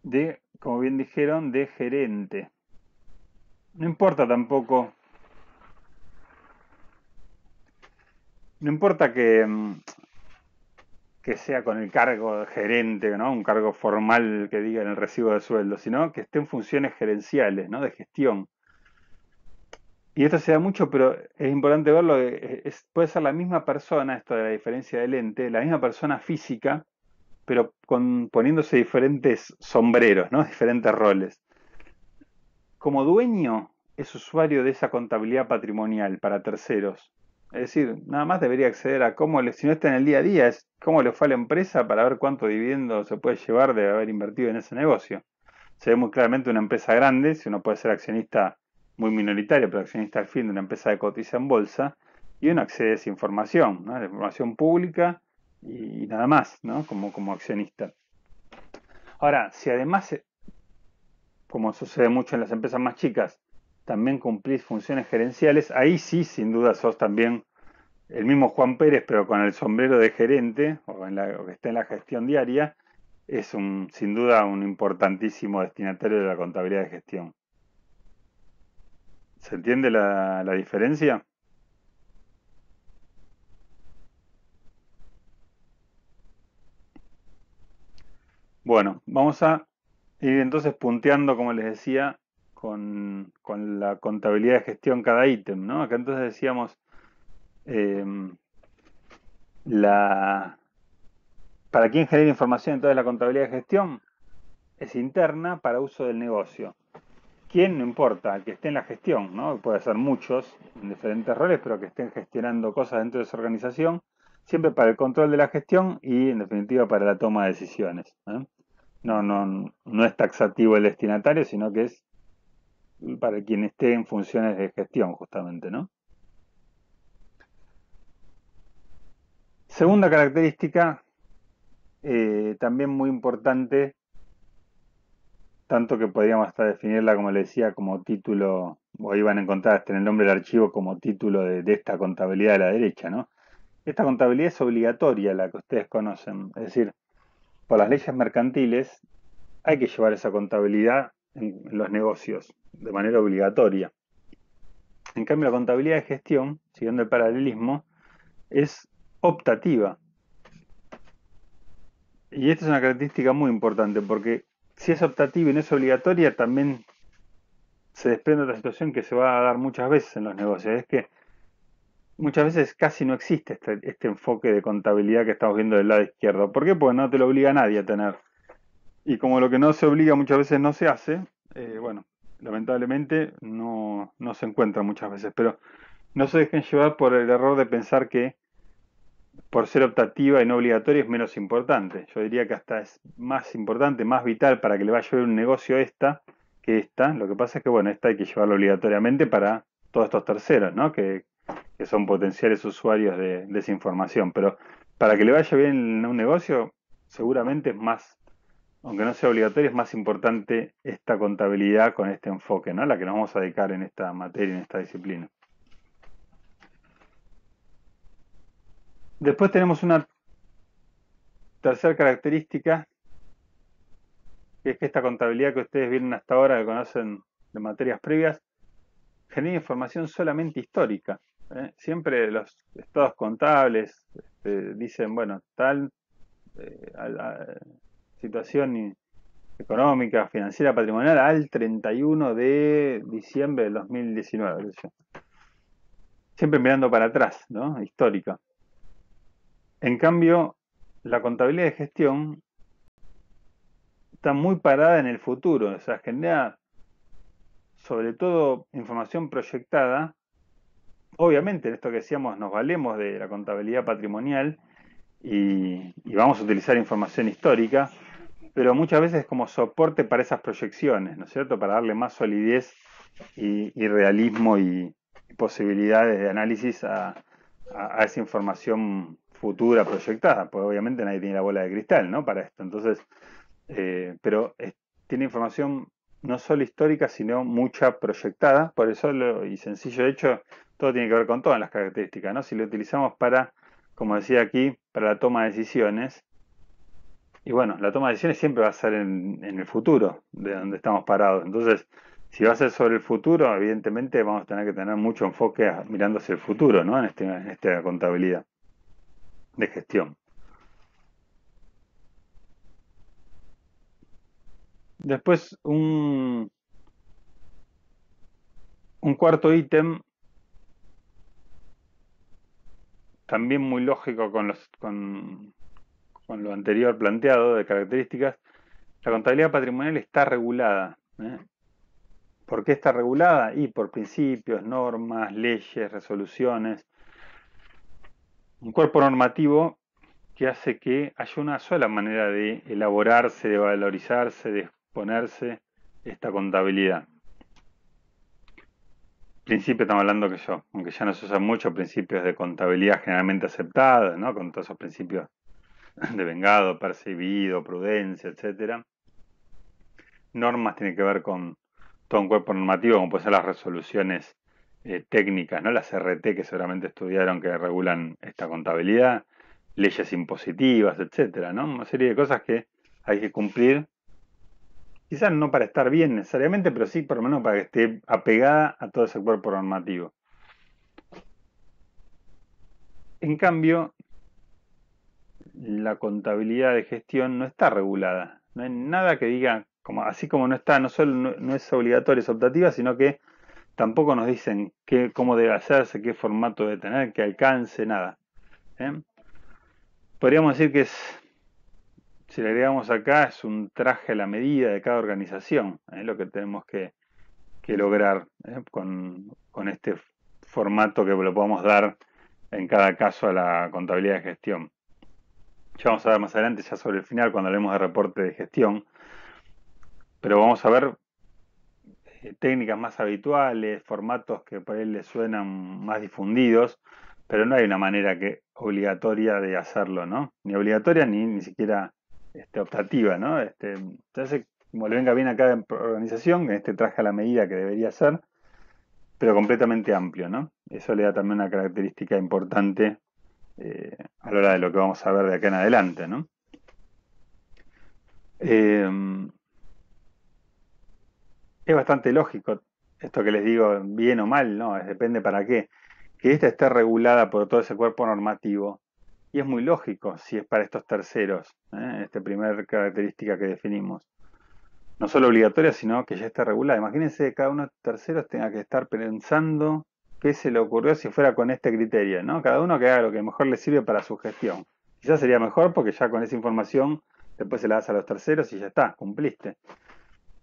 de, como bien dijeron, de gerente. No importa tampoco, no importa que sea con el cargo de gerente, ¿no? Un cargo formal que diga en el recibo de sueldo, sino que esté en funciones gerenciales, ¿no? De gestión. y esto se da mucho, pero es importante verlo, puede ser la misma persona, esto de la diferencia del ente, la misma persona física, pero poniéndose diferentes sombreros, ¿no? Diferentes roles. Como dueño, es usuario de esa contabilidad patrimonial para terceros. Es decir, nada más debería acceder a si no está en el día a día, es cómo le fue a la empresa para ver cuánto dividendo se puede llevar de haber invertido en ese negocio. Se ve muy claramente una empresa grande, si uno puede ser accionista muy minoritario, pero accionista al fin de una empresa que cotiza en bolsa, y uno accede a esa información, ¿no? La información pública y nada más, ¿no? Como accionista. Ahora, si además, como sucede mucho en las empresas más chicas, también cumplís funciones gerenciales, ahí sí, sin duda, sos también el mismo Juan Pérez, pero con el sombrero de gerente, o que está en la gestión diaria, es sin duda un importantísimo destinatario de la contabilidad de gestión. ¿Se entiende la diferencia? Bueno, vamos a ir entonces punteando, como les decía, con la contabilidad de gestión cada ítem, ¿no? Acá entonces decíamos, eh, la, para quién genera información entonces la contabilidad de gestión es interna para uso del negocio. ¿Quién? No importa, el que esté en la gestión, ¿no? Puede ser muchos en diferentes roles, pero que estén gestionando cosas dentro de esa organización, siempre para el control de la gestión y en definitiva para la toma de decisiones, ¿eh? No es taxativo el destinatario, sino que es para quien esté en funciones de gestión, justamente, ¿no? Segunda característica, también muy importante, tanto que podríamos hasta definirla, como le decía, como título, o ahí van a encontrar hasta en el nombre del archivo como título de esta contabilidad de la derecha, ¿no? Esta contabilidad es obligatoria, la que ustedes conocen, es decir, por las leyes mercantiles hay que llevar esa contabilidad en los negocios de manera obligatoria. En cambio, la contabilidad de gestión, siguiendo el paralelismo, es optativa. Y esta es una característica muy importante porque si es optativa y no es obligatoria, también se desprende otra situación que se va a dar muchas veces en los negocios. Es que muchas veces casi no existe este enfoque de contabilidad que estamos viendo del lado izquierdo. ¿Por qué? Porque no te lo obliga a nadie a tener. Y como lo que no se obliga muchas veces no se hace, bueno, lamentablemente no se encuentra muchas veces. Pero no se dejen llevar por el error de pensar que por ser optativa y no obligatoria es menos importante. Yo diría que hasta es más importante, más vital para que le vaya a ver un negocio esta que esta. Lo que pasa es que, bueno, esta hay que llevarlo obligatoriamente para todos estos terceros, ¿no? Que son potenciales usuarios de esa información. Pero para que le vaya bien en un negocio, seguramente es más, aunque no sea obligatorio, es más importante esta contabilidad con este enfoque, ¿no? La que nos vamos a dedicar en esta materia, en esta disciplina. Después tenemos una tercera característica, que es que esta contabilidad que ustedes vienen hasta ahora, que conocen de materias previas, genera información solamente histórica, ¿eh? Siempre los estados contables dicen, bueno, tal situación económica, financiera, patrimonial al 31 de diciembre del 2019. Siempre mirando para atrás, ¿no? Histórica. En cambio, la contabilidad de gestión está muy parada en el futuro, o sea, genera sobre todo información proyectada. Obviamente, en esto que decíamos, nos valemos de la contabilidad patrimonial y vamos a utilizar información histórica, pero muchas veces como soporte para esas proyecciones, ¿no es cierto? Para darle más solidez y realismo y posibilidades de análisis a esa información futura proyectada, porque obviamente nadie tiene la bola de cristal, ¿no? Para esto. Entonces, pero tiene información no solo histórica, sino mucha proyectada, por eso y sencillo de hecho, todo tiene que ver con todas las características, ¿no? Si lo utilizamos para, como decía aquí, para la toma de decisiones, y bueno, la toma de decisiones siempre va a ser en el futuro, de donde estamos parados. Entonces, si va a ser sobre el futuro, evidentemente vamos a tener que tener mucho enfoque mirando hacia el futuro, ¿no? En esta contabilidad de gestión. Después, un Un cuarto ítem, también muy lógico con lo anterior planteado de características, la contabilidad patrimonial está regulada. ¿Por qué está regulada? Y por principios, normas, leyes, resoluciones. Un cuerpo normativo que hace que haya una sola manera de elaborarse, de valorizarse, de exponerse esta contabilidad. Principio estamos hablando que aunque ya no se usan mucho, principios de contabilidad generalmente aceptados, ¿no? Con todos esos principios de vengado, percibido, prudencia, etcétera. Normas tienen que ver con todo un cuerpo normativo, como pueden ser las resoluciones técnicas, ¿no? Las RT que seguramente estudiaron que regulan esta contabilidad, leyes impositivas, etcétera, ¿no? Una serie de cosas que hay que cumplir, quizás no para estar bien necesariamente, pero sí por lo menos para que esté apegada a todo ese cuerpo normativo. En cambio, la contabilidad de gestión no está regulada. No hay nada que diga, así como no está, no solo no es obligatoria, es optativa, sino que tampoco nos dicen cómo debe hacerse, qué formato debe tener, qué alcance, nada. Podríamos decir que si le agregamos acá, es un traje a la medida de cada organización, lo que tenemos que lograr con este formato que lo podemos dar en cada caso a la contabilidad de gestión. Ya vamos a ver más adelante, ya sobre el final, cuando hablemos de reporte de gestión, pero vamos a ver técnicas más habituales, formatos que por ahí les suenan más difundidos, pero no hay una manera obligatoria de hacerlo, ¿no? Ni obligatoria ni siquiera optativa, ¿no? Entonces, como le venga bien a cada organización, en este traje a la medida que debería ser, pero completamente amplio, ¿no? Eso le da también una característica importante a la hora de lo que vamos a ver de acá en adelante, ¿no? Es bastante lógico esto que les digo, bien o mal, ¿no? Depende para qué. Que esta esté regulada por todo ese cuerpo normativo. Y es muy lógico si es para estos terceros, esta primera característica que definimos. No solo obligatoria, sino que ya está regulada. Imagínense que cada uno de los terceros tenga que estar pensando qué se le ocurrió si fuera con este criterio, ¿no? Cada uno que haga lo que mejor le sirve para su gestión. Quizás sería mejor porque ya con esa información después se la das a los terceros y ya está, cumpliste.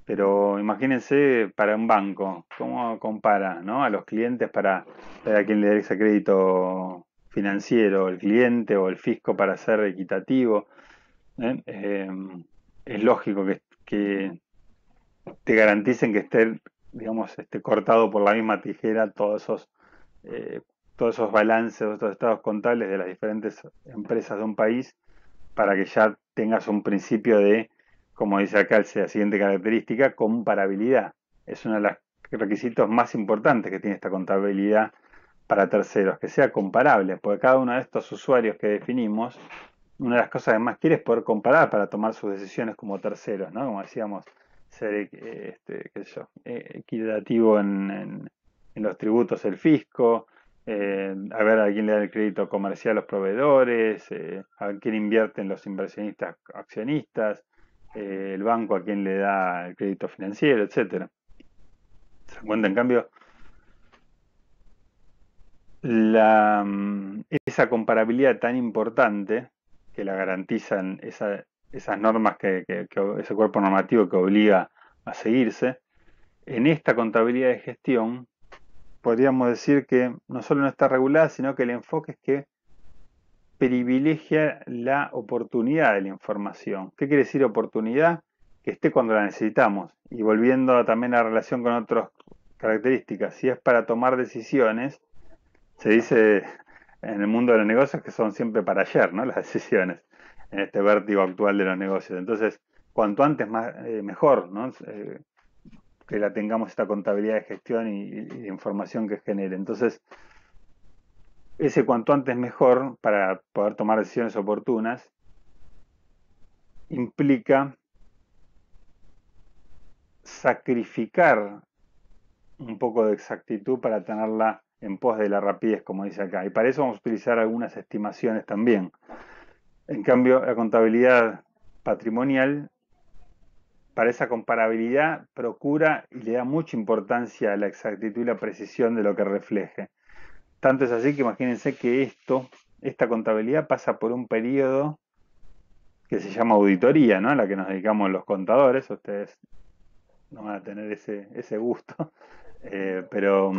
Pero imagínense para un banco, ¿cómo compara, ¿no? A los clientes para ver a quién le da ese crédito financiero, el cliente o el fisco para ser equitativo? Es lógico que te garanticen que esté, digamos, cortado por la misma tijera todos esos balances, estos estados contables de las diferentes empresas de un país para que ya tengas un principio de, como dice acá la siguiente característica, comparabilidad. Es uno de los requisitos más importantes que tiene esta contabilidad para terceros, que sea comparable, porque cada uno de estos usuarios que definimos, una de las cosas que más quiere es poder comparar para tomar sus decisiones como terceros, ¿no? Como decíamos, ser equitativo en los tributos del fisco, a ver a quién le da el crédito comercial a los proveedores, a quién invierten los inversionistas accionistas, el banco a quién le da el crédito financiero, etcétera. ¿Se dan cuenta? En cambio, esa comparabilidad tan importante que la garantizan esas normas ese cuerpo normativo que obliga a seguirse, en esta contabilidad de gestión podríamos decir que no solo no está regulada, sino que el enfoque es que privilegia la oportunidad de la información. ¿Qué quiere decir oportunidad? Que esté cuando la necesitamos. Y volviendo también a la relación con otras características, si es para tomar decisiones, se dice en el mundo de los negocios que son siempre para ayer, ¿no? Las decisiones, en este vértigo actual de los negocios. Entonces, cuanto antes mejor, ¿no? Que la tengamos esta contabilidad de gestión y de información que genere. Entonces, ese cuanto antes mejor para poder tomar decisiones oportunas implica sacrificar un poco de exactitud para tenerla en pos de la rapidez, como dice acá. Y para eso vamos a utilizar algunas estimaciones también. En cambio, la contabilidad patrimonial para esa comparabilidad procura y le da mucha importancia a la exactitud y la precisión de lo que refleje. Tanto es así que imagínense que esta contabilidad pasa por un periodo que se llama auditoría, ¿no? A la que nos dedicamos los contadores. Ustedes no van a tener ese gusto, pero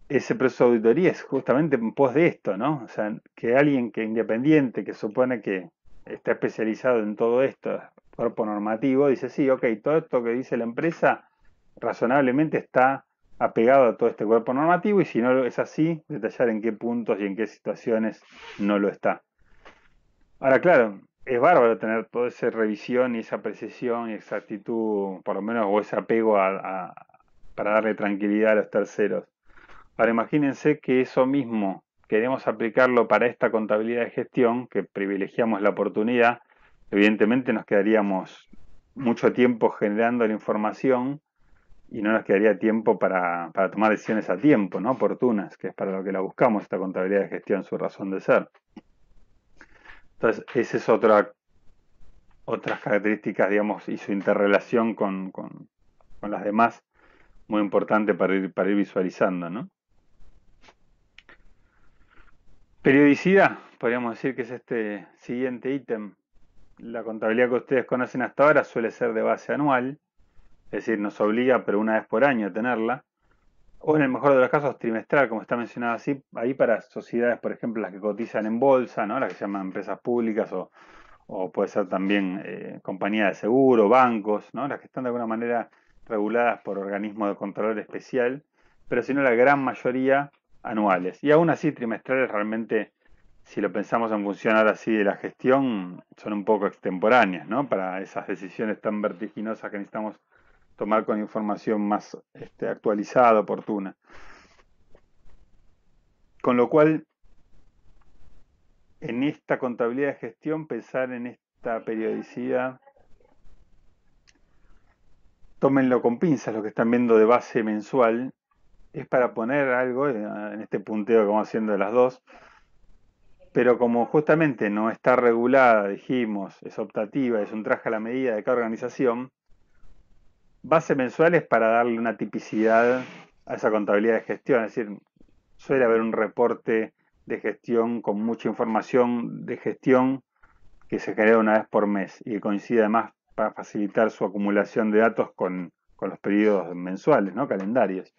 ese proceso de auditoría es justamente en pos de esto, ¿no? O sea, que alguien que independiente, que supone que está especializado en todo esto, cuerpo normativo, dice, sí, ok, todo esto que dice la empresa razonablemente está apegado a todo este cuerpo normativo y si no es así, detallar en qué puntos y en qué situaciones no lo está. Ahora, claro, es bárbaro tener toda esa revisión y esa precisión y exactitud, por lo menos, o ese apego para darle tranquilidad a los terceros. Ahora imagínense que eso mismo queremos aplicarlo para esta contabilidad de gestión, que privilegiamos la oportunidad, evidentemente nos quedaríamos mucho tiempo generando la información y no nos quedaría tiempo para tomar decisiones a tiempo, ¿no? Oportunas, que es para lo que la buscamos, esta contabilidad de gestión, su razón de ser. Entonces, esa es otras características, digamos, y su interrelación con las demás, muy importante para ir visualizando, ¿no? Periodicidad, podríamos decir que es este siguiente ítem. La contabilidad que ustedes conocen hasta ahora suele ser de base anual, es decir, nos obliga, pero una vez por año, a tenerla, o en el mejor de los casos trimestral, como está mencionado así, ahí para sociedades, por ejemplo, las que cotizan en bolsa, ¿no? Las que se llaman empresas públicas o puede ser también compañías de seguro, bancos, ¿no? Las que están de alguna manera reguladas por organismos de control especial, pero si no la gran mayoría anuales. Y aún así trimestrales realmente, si lo pensamos en función ahora sí de la gestión, son un poco extemporáneas, ¿no? Para esas decisiones tan vertiginosas que necesitamos tomar con información más actualizada, oportuna. Con lo cual, en esta contabilidad de gestión, pensar en esta periodicidad, tómenlo con pinzas lo que están viendo de base mensual, es para poner algo en este punteo que vamos haciendo de las dos, pero como justamente no está regulada, dijimos, es optativa, es un traje a la medida de cada organización, base mensual es para darle una tipicidad a esa contabilidad de gestión, es decir, suele haber un reporte de gestión con mucha información de gestión que se genera una vez por mes y que coincide además para facilitar su acumulación de datos con los periodos mensuales, ¿no? Calendarios.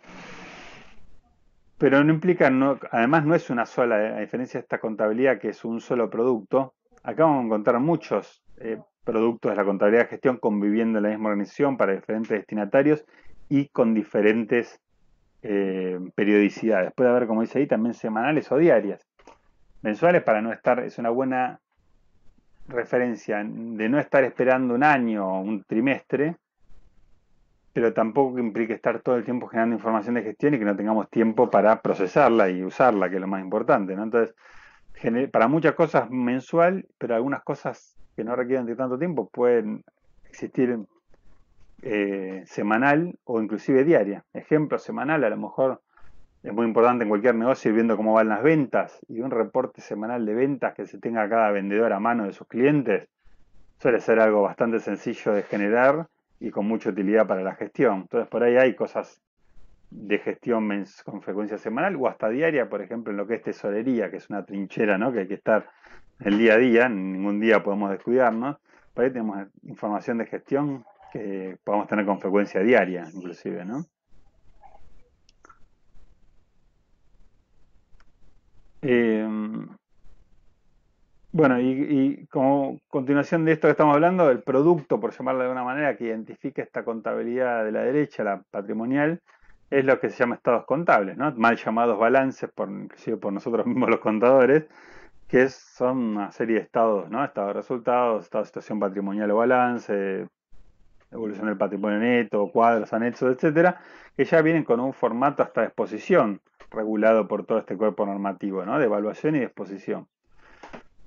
Pero no implica, además no es una sola, a diferencia de esta contabilidad que es un solo producto, acá vamos a encontrar muchos productos de la contabilidad de gestión conviviendo en la misma organización para diferentes destinatarios y con diferentes periodicidades. Puede haber, como dice ahí, también semanales o diarias. Mensuales para no estar, es una buena referencia de no estar esperando un año o un trimestre, pero tampoco implica estar todo el tiempo generando información de gestión y que no tengamos tiempo para procesarla y usarla, que es lo más importante, ¿no? Entonces, para muchas cosas mensual, pero algunas cosas que no requieren de tanto tiempo pueden existir semanal o inclusive diaria. Ejemplo, semanal, a lo mejor es muy importante en cualquier negocio ir viendo cómo van las ventas y un reporte semanal de ventas que se tenga cada vendedor a mano de sus clientes suele ser algo bastante sencillo de generar y con mucha utilidad para la gestión. Entonces por ahí hay cosas de gestión con frecuencia semanal o hasta diaria, por ejemplo, en lo que es tesorería, que es una trinchera, ¿no? Que hay que estar el día a día, ningún día podemos descuidarnos. Por ahí tenemos información de gestión que podemos tener con frecuencia diaria, inclusive, ¿no? Bueno, y como continuación de esto que estamos hablando, el producto, por llamarlo de alguna manera, que identifica esta contabilidad de la derecha, la patrimonial, es lo que se llama estados contables, ¿no? Mal llamados balances, inclusive por nosotros mismos los contadores, que son una serie de estados, ¿no? Estado de resultados, estado de situación patrimonial o balance, evolución del patrimonio neto, cuadros, anexos, etcétera, que ya vienen con un formato hasta de exposición, regulado por todo este cuerpo normativo, ¿no? De evaluación y de exposición.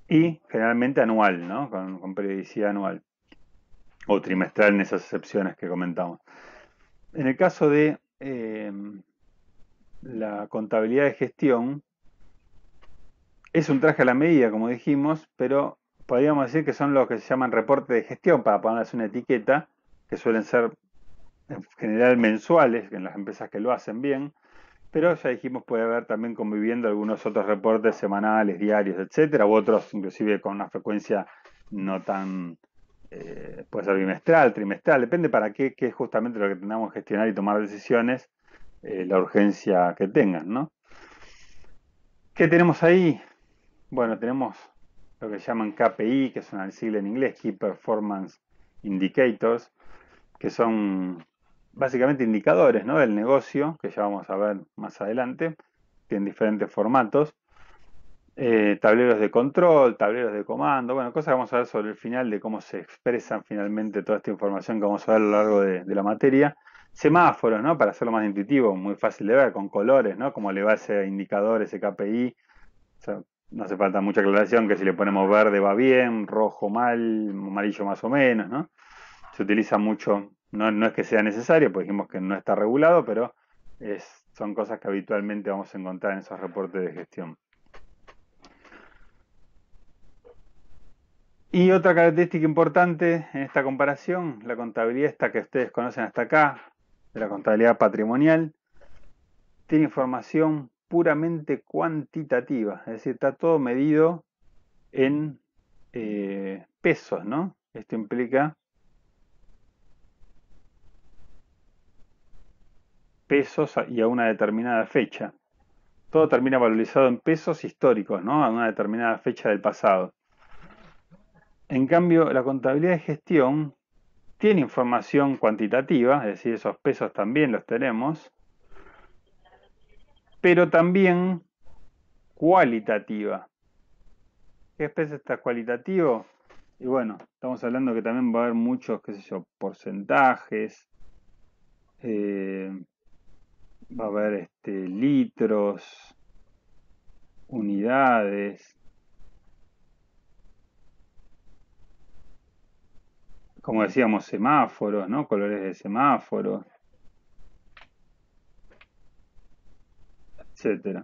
Y generalmente anual, ¿no? Con periodicidad anual. O trimestral en esas excepciones que comentamos. En el caso de la contabilidad de gestión, es un traje a la medida, como dijimos, pero podríamos decir que son los que se llaman reporte de gestión, para ponerles una etiqueta, que suelen ser en general mensuales, en las empresas que lo hacen bien, pero ya dijimos puede haber también conviviendo algunos otros reportes semanales, diarios, etcétera, u otros inclusive con una frecuencia no tan, puede ser bimestral, trimestral, depende para qué es justamente lo que tengamos que gestionar y tomar decisiones, la urgencia que tengan, ¿no? ¿Qué tenemos ahí? Bueno, tenemos lo que llaman KPI, que es una sigla en inglés, Key Performance Indicators, que son básicamente indicadores, ¿no?, del negocio, que ya vamos a ver más adelante, tienen diferentes formatos, tableros de control, tableros de comando, bueno, cosas que vamos a ver sobre el final de cómo se expresan finalmente toda esta información que vamos a ver a lo largo de la materia. Semáforos, ¿no?, para hacerlo más intuitivo, muy fácil de ver, con colores, ¿no?, cómo le va ese indicador, ese KPI. O sea, no hace falta mucha aclaración que si le ponemos verde va bien, rojo mal, amarillo más o menos, ¿no? Se utiliza mucho, no es que sea necesario, porque dijimos que no está regulado, pero son cosas que habitualmente vamos a encontrar en esos reportes de gestión. Y otra característica importante en esta comparación, la contabilidad esta que ustedes conocen hasta acá, de la contabilidad patrimonial, tiene información puramente cuantitativa, es decir, está todo medido en pesos, ¿no? Esto implica pesos y a una determinada fecha. Todo termina valorizado en pesos históricos, ¿no?, a una determinada fecha del pasado. En cambio, la contabilidad de gestión tiene información cuantitativa, es decir, esos pesos también los tenemos, pero también cualitativa. ¿Qué peso está cualitativo? Y bueno, estamos hablando que también va a haber muchos, qué sé yo, porcentajes, va a haber litros, unidades, como decíamos, semáforos, ¿no?, colores de semáforos, etcétera.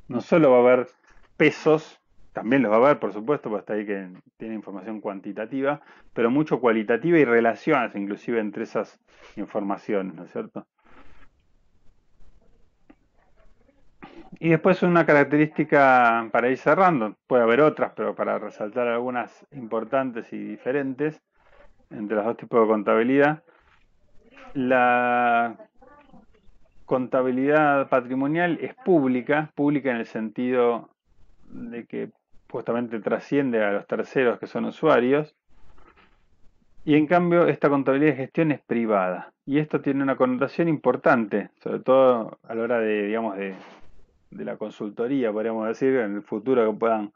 No solo va a haber pesos, también los va a haber, por supuesto, porque está ahí que tiene información cuantitativa, pero mucho cualitativa y relaciones inclusive entre esas informaciones, ¿no es cierto? Y después una característica para ir cerrando, puede haber otras, pero para resaltar algunas importantes y diferentes entre los dos tipos de contabilidad, la contabilidad patrimonial es pública en el sentido de que justamente trasciende a los terceros que son usuarios, y en cambio esta contabilidad de gestión es privada, y esto tiene una connotación importante, sobre todo a la hora de, digamos, de la consultoría, podríamos decir, en el futuro que puedan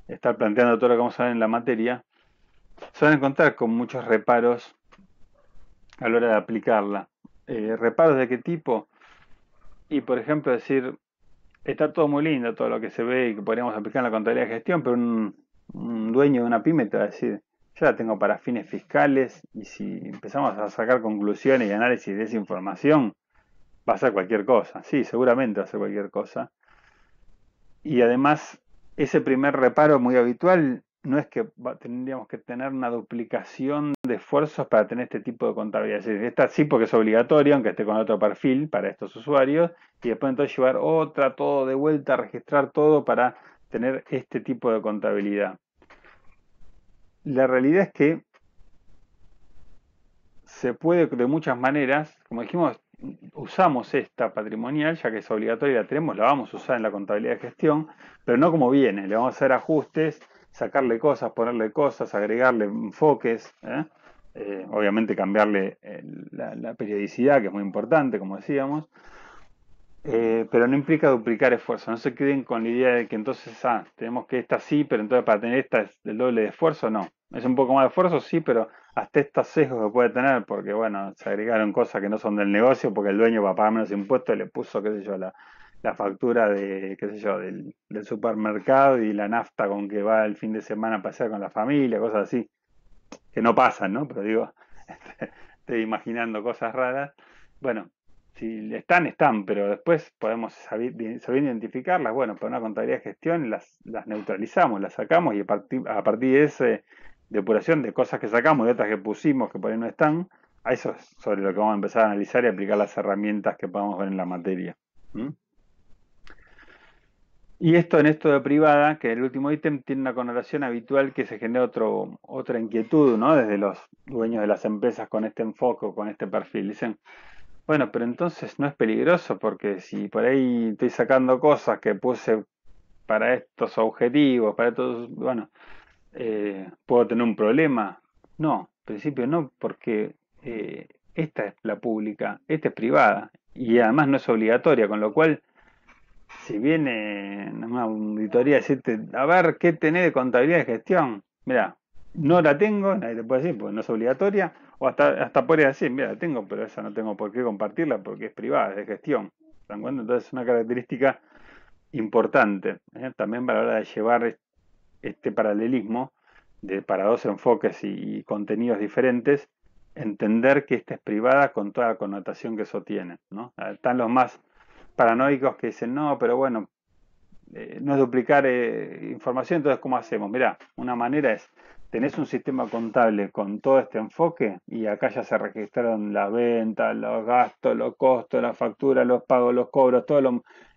estar planteando todo lo que vamos a ver en la materia, se van a encontrar con muchos reparos a la hora de aplicarla. ¿Reparos de qué tipo? Y por ejemplo decir, está todo muy lindo, todo lo que se ve y que podríamos aplicar en la contabilidad de gestión, pero un dueño de una pyme te va a decir, yo la tengo para fines fiscales, y si empezamos a sacar conclusiones y análisis de esa información, va a ser cualquier cosa. Sí, seguramente va a ser cualquier cosa. Y además, ese primer reparo muy habitual no es que tendríamos que tener una duplicación de esfuerzos para tener este tipo de contabilidad. Es decir, esta sí porque es obligatorio, aunque esté con otro perfil para estos usuarios, y después entonces llevar otra, todo de vuelta, registrar todo para tener este tipo de contabilidad. La realidad es que se puede de muchas maneras, como dijimos, usamos esta patrimonial, ya que es obligatoria, la tenemos, la vamos a usar en la contabilidad de gestión, pero no como viene, le vamos a hacer ajustes, sacarle cosas, ponerle cosas, agregarle enfoques, obviamente cambiarle la periodicidad, que es muy importante, como decíamos, pero no implica duplicar esfuerzo. No se queden con la idea de que entonces, tenemos que esta sí, pero entonces para tener esta es el doble de esfuerzo. No, es un poco más de esfuerzo, sí, pero hasta estos sesgos que puede tener, porque bueno, se agregaron cosas que no son del negocio, porque el dueño va a pagar menos impuestos y le puso, qué sé yo, la factura de, qué sé yo, del supermercado y la nafta con que va el fin de semana a pasear con la familia, cosas así, que no pasan, ¿no? Pero digo, estoy imaginando cosas raras. Bueno, si están, pero después podemos saber identificarlas. Bueno, para una contabilidad de gestión las neutralizamos, las sacamos, y a partir de esa depuración de cosas que sacamos y otras que pusimos que por ahí no están, A eso es sobre lo que vamos a empezar a analizar y aplicar las herramientas que podamos ver en la materia. ¿Mm? Y esto en esto de privada, que el último ítem tiene una connotación habitual que se genera otra inquietud, ¿no? Desde los dueños de las empresas con este enfoque o con este perfil. Dicen, bueno, pero entonces no es peligroso porque si por ahí estoy sacando cosas que puse para estos objetivos, para estos, bueno, ¿puedo tener un problema? No, en principio no, porque esta es la pública, esta es privada y además no es obligatoria, con lo cual si viene una auditoría a decirte, a ver, ¿qué tenés de contabilidad de gestión? Mira, no la tengo, nadie te puede decir, porque no es obligatoria, o hasta podría decir, mira, la tengo, pero esa no tengo por qué compartirla porque es privada, es de gestión. ¿Se dan cuenta? Entonces es una característica importante, también para la hora de llevar este paralelismo para dos enfoques y contenidos diferentes, entender que esta es privada con toda la connotación que eso tiene, ¿no? Están los más paranoicos que dicen, no, pero bueno, no es duplicar información, entonces ¿cómo hacemos? Mirá, una manera es, tenés un sistema contable con todo este enfoque y acá ya se registraron las ventas, los gastos, los costos, las facturas, los pagos, los cobros,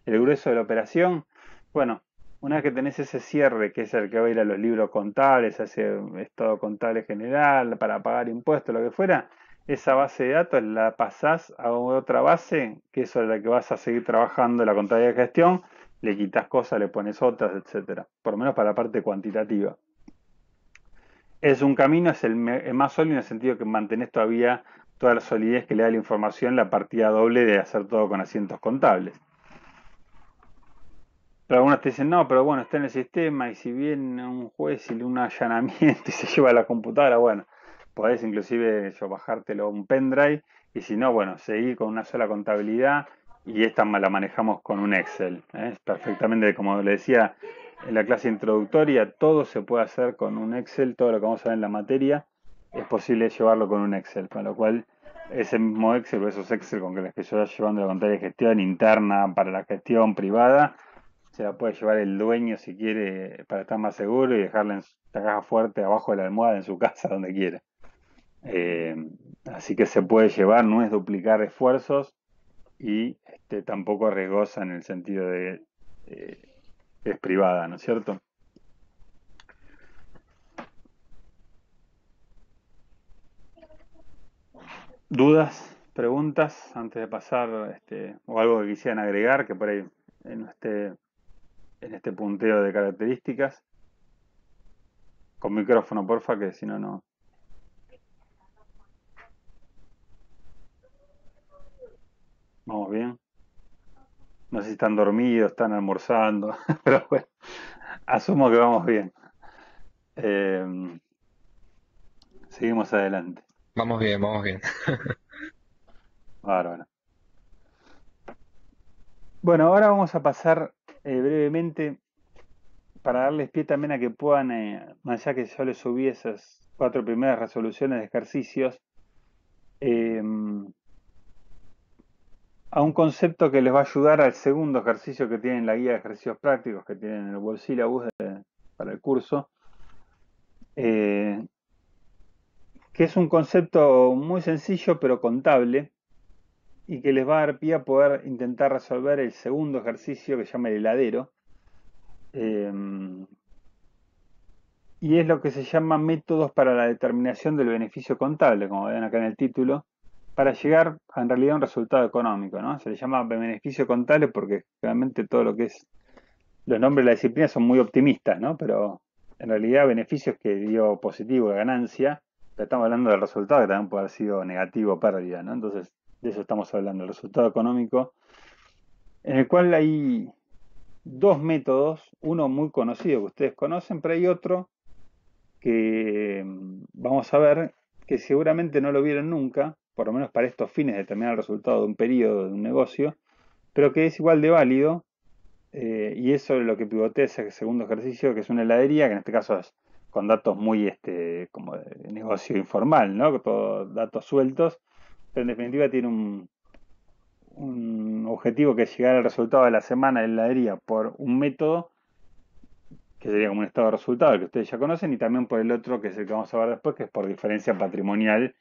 el grueso de la operación. Bueno, una vez que tenés ese cierre, que es el que va a ir a los libros contables, a ese estado contable general, para pagar impuestos, lo que fuera, esa base de datos la pasás a otra base, que es la que vas a seguir trabajando, la contabilidad de gestión, le quitas cosas, le pones otras, etcétera. Por lo menos para la parte cuantitativa. Es un camino, es el más sólido en el sentido que mantenés todavía toda la solidez que le da la información, la partida doble de hacer todo con asientos contables. Pero algunos te dicen, no, pero bueno, está en el sistema y si viene un juez y le un allanamiento y se lleva la computadora, bueno, podés inclusive bajártelo a un pendrive y si no, bueno, seguir con una sola contabilidad y esta la manejamos con un Excel. Perfectamente, como le decía en la clase introductoria, todo se puede hacer con un Excel, todo lo que vamos a ver en la materia es posible llevarlo con un Excel, con lo cual ese mismo Excel o esos Excel con los que yo estoy llevando la contabilidad de gestión interna para la gestión privada, se la puede llevar el dueño si quiere para estar más seguro y dejarla en la caja fuerte abajo de la almohada en su casa, donde quiera. Eh, Así que se puede llevar, no es duplicar esfuerzos y tampoco es riesgosa en el sentido de eh, que es privada, ¿no es cierto? ¿Dudas, preguntas antes de pasar o algo que quisieran agregar que por ahí en este punteo de características? Con micrófono, porfa, que si no, no. ¿Vamos bien? No sé si están dormidos, están almorzando, pero bueno, asumo que vamos bien. Eh, Seguimos adelante. Vamos bien, vamos bien. Bárbaro. Bueno, ahora vamos a pasar brevemente para darles pie también a que puedan, más allá que yo les subí esas 4 primeras resoluciones de ejercicios, eh, a un concepto que les va a ayudar al segundo ejercicio que tienen en la guía de ejercicios prácticos que tienen en el Web Syllabus para el curso, eh, que es un concepto muy sencillo pero contable y que les va a dar pie a poder intentar resolver el segundo ejercicio que se llama el heladero. Eh, y es lo que se llama métodos para la determinación del beneficio contable, como ven acá en el título, para llegar en realidad a un resultado económico, ¿no? Se le llama beneficio contable porque realmente todo lo que es los nombres de la disciplina son muy optimistas, ¿no? Pero en realidad beneficios que dio positivo, ganancia, pero estamos hablando del resultado que también puede haber sido negativo o pérdida, ¿no? Entonces, de eso estamos hablando, el resultado económico, en el cual hay dos métodos, uno muy conocido que ustedes conocen, pero hay otro que vamos a ver que seguramente no lo vieron nunca, por lo menos para estos fines de determinar el resultado de un periodo, de un negocio, pero que es igual de válido y es sobre lo que pivotea ese segundo ejercicio, que es una heladería, que en este caso es con datos muy como de negocio informal, ¿no? Todos datos sueltos, pero en definitiva tiene un objetivo que es llegar al resultado de la semana de la heladería por un método que sería como un estado de resultado, que ustedes ya conocen, y también por el otro, que es el que vamos a ver después, que es por diferencia patrimonial,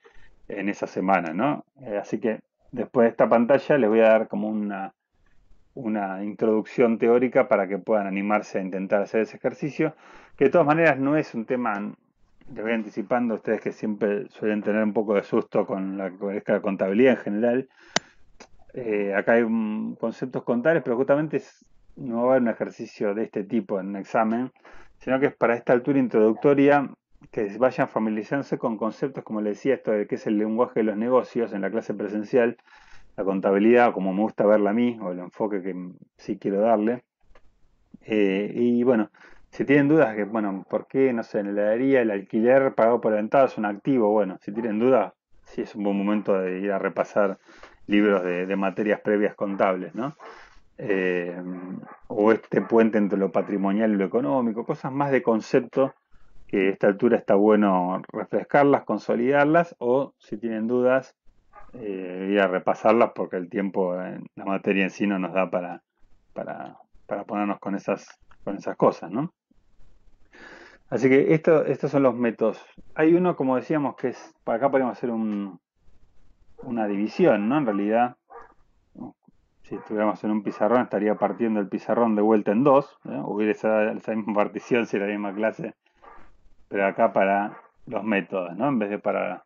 en esa semana, ¿no? Así que después de esta pantalla les voy a dar como una introducción teórica para que puedan animarse a intentar hacer ese ejercicio, que de todas maneras no es un tema, les voy anticipando a ustedes que siempre suelen tener un poco de susto con la contabilidad en general. Acá hay conceptos contables, pero justamente no va a haber un ejercicio de este tipo en un examen, sino que es para esta altura introductoria que vayan familiarizándose con conceptos, como les decía, esto de qué es el lenguaje de los negocios en la clase presencial, la contabilidad, como me gusta verla a mí, o el enfoque que sí quiero darle. Y bueno, si tienen dudas, que bueno, ¿por qué, no sé, en la heladería el alquiler pagado por adelantado es un activo? Bueno, si tienen dudas, sí es un buen momento de ir a repasar libros de materias previas contables, ¿no? Eh, o este puente entre lo patrimonial y lo económico, cosas más de concepto que a esta altura está bueno refrescarlas, consolidarlas, o si tienen dudas, ir a repasarlas porque el tiempo en la materia en sí no nos da para, para ponernos con esas cosas, ¿no? Así que estos son los métodos. Hay uno, como decíamos, que es, para acá podemos hacer una división, ¿no? En realidad, si estuviéramos en un pizarrón, estaría partiendo el pizarrón de vuelta en dos, ¿no? Hubiera esa misma partición si era la misma clase, pero acá para los métodos, ¿no? En vez de para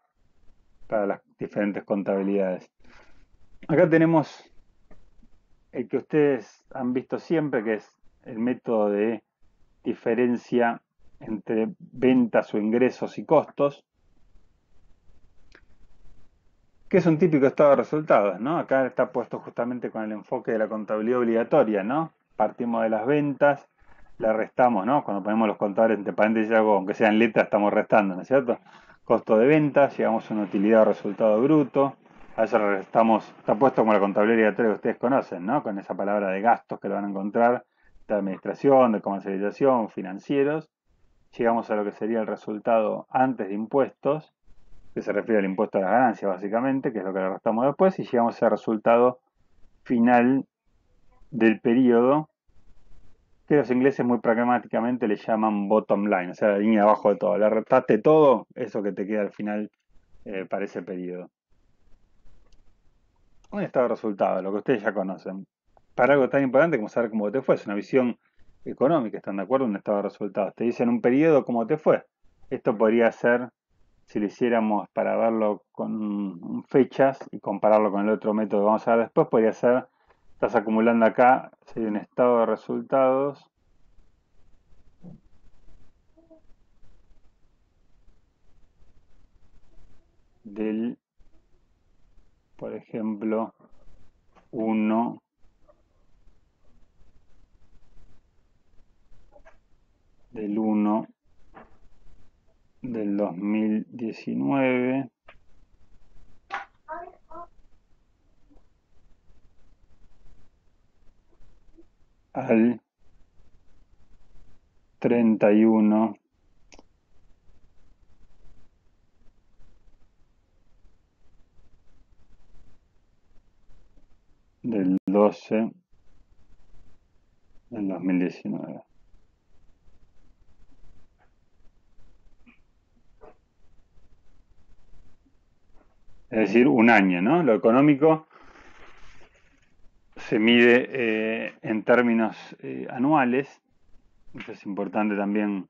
las diferentes contabilidades. Acá tenemos el que ustedes han visto siempre, que es el método de diferencia entre ventas o ingresos y costos, que es un típico estado de resultados, ¿no? Acá está puesto justamente con el enfoque de la contabilidad obligatoria, ¿no? Partimos de las ventas, le restamos, ¿no? Cuando ponemos los contadores entre paréntesis, algo, aunque sean letras, estamos restando, ¿no es cierto? Costo de ventas, llegamos a una utilidad o resultado bruto, a eso le restamos, está puesto como la contabilidad obligatoria que ustedes conocen, ¿no? Con esa palabra de gastos que lo van a encontrar, de administración, de comercialización, financieros, llegamos a lo que sería el resultado antes de impuestos, que se refiere al impuesto a las ganancias básicamente, que es lo que le restamos después, y llegamos a ese resultado final del periodo, que los ingleses muy pragmáticamente le llaman bottom line, o sea, la línea abajo de todo. Le restaste todo, eso que te queda al final para ese periodo. Un estado de resultado, lo que ustedes ya conocen. Para algo tan importante como saber cómo te fue, es una visión económica, ¿están de acuerdo? Un estado de resultados. Te dicen un periodo cómo te fue. Esto podría ser, si lo hiciéramos para verlo con fechas y compararlo con el otro método que vamos a ver después, podría ser, estás acumulando acá, sería un estado de resultados del, por ejemplo, 1 del 1 del 2019 al 31 del 12 del 2019. Es decir, un año, ¿no? Lo económico se mide en términos anuales. Eso es importante también.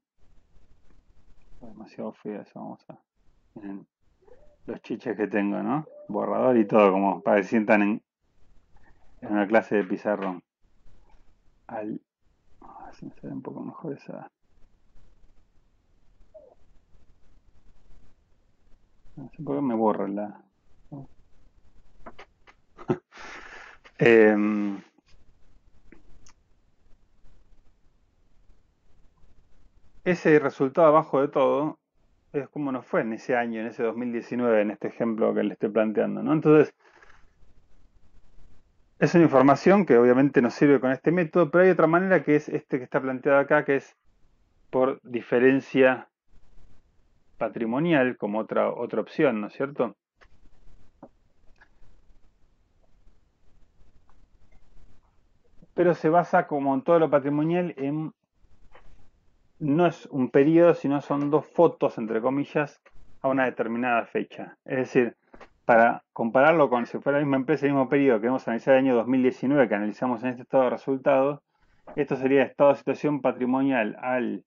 Demasiado feo eso, vamos a... Miren los chiches que tengo, ¿no? Borrador y todo, como para que sientan en una clase de pizarrón. A ver si me sale un poco mejor esa... No sé por qué me borra la... Em, ese resultado abajo de todo es como nos fue en ese año, en ese 2019, en este ejemplo que le estoy planteando, ¿no? Entonces, es una información que obviamente nos sirve con este método, pero hay otra manera que es este que está planteado acá, que es por diferencia patrimonial, como otra opción, ¿no es cierto? Pero se basa, como en todo lo patrimonial, no es un periodo, sino son dos fotos, entre comillas, a una determinada fecha. Es decir, para compararlo con si fuera la misma empresa, el mismo periodo que hemos analizado el año 2019, que analizamos en este estado de resultados, esto sería estado de situación patrimonial al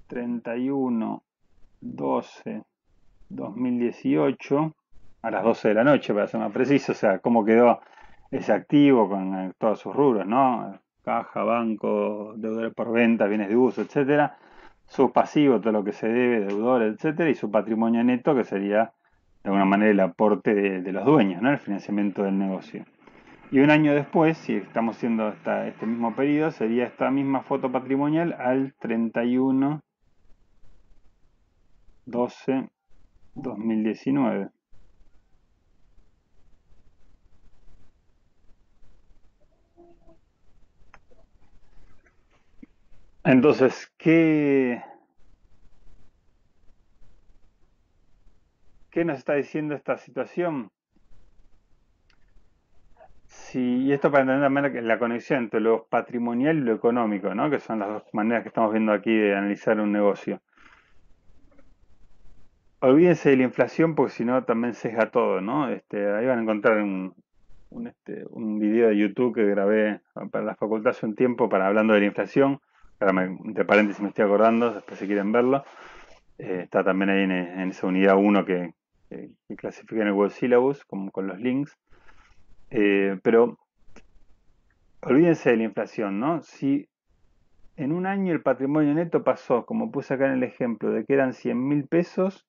31/12/2018, a las 12 de la noche, para ser más preciso, o sea, cómo quedó ese activo con todos sus rubros, ¿no? Caja, banco, deudores por venta, bienes de uso, etcétera. Su pasivo, todo lo que se debe, deudores, etcétera, y su patrimonio neto, que sería de alguna manera el aporte de los dueños, ¿no? El financiamiento del negocio. Y un año después, si estamos haciendo este mismo periodo, sería esta misma foto patrimonial al 31/12/2019. Entonces, ¿qué nos está diciendo esta situación? Y esto para entender también la conexión entre lo patrimonial y lo económico, ¿no? Que son las dos maneras que estamos viendo aquí de analizar un negocio. Olvídense de la inflación porque si no también sesga todo, ¿no? Ahí van a encontrar un video de YouTube que grabé para la facultad hace un tiempo hablando de la inflación. Ahora entre paréntesis me estoy acordando, después si quieren verlo. Está también ahí en esa unidad 1 que clasifica en el World Syllabus, con los links. Pero olvídense de la inflación, ¿no? Si en un año el patrimonio neto pasó, como puse acá en el ejemplo, de que eran 100.000 pesos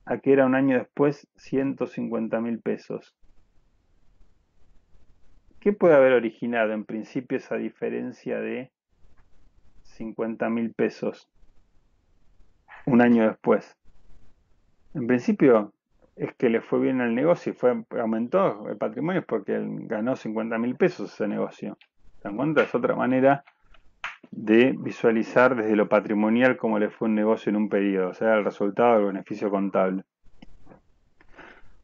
a que era un año después 150.000 pesos. ¿Qué puede haber originado en principio esa diferencia de 50.000 pesos un año después? En principio es que le fue bien al negocio y aumentó el patrimonio, es porque él ganó 50.000 pesos ese negocio. ¿Se dan cuenta? Es otra manera de visualizar desde lo patrimonial cómo le fue un negocio en un periodo, o sea, el resultado del beneficio contable.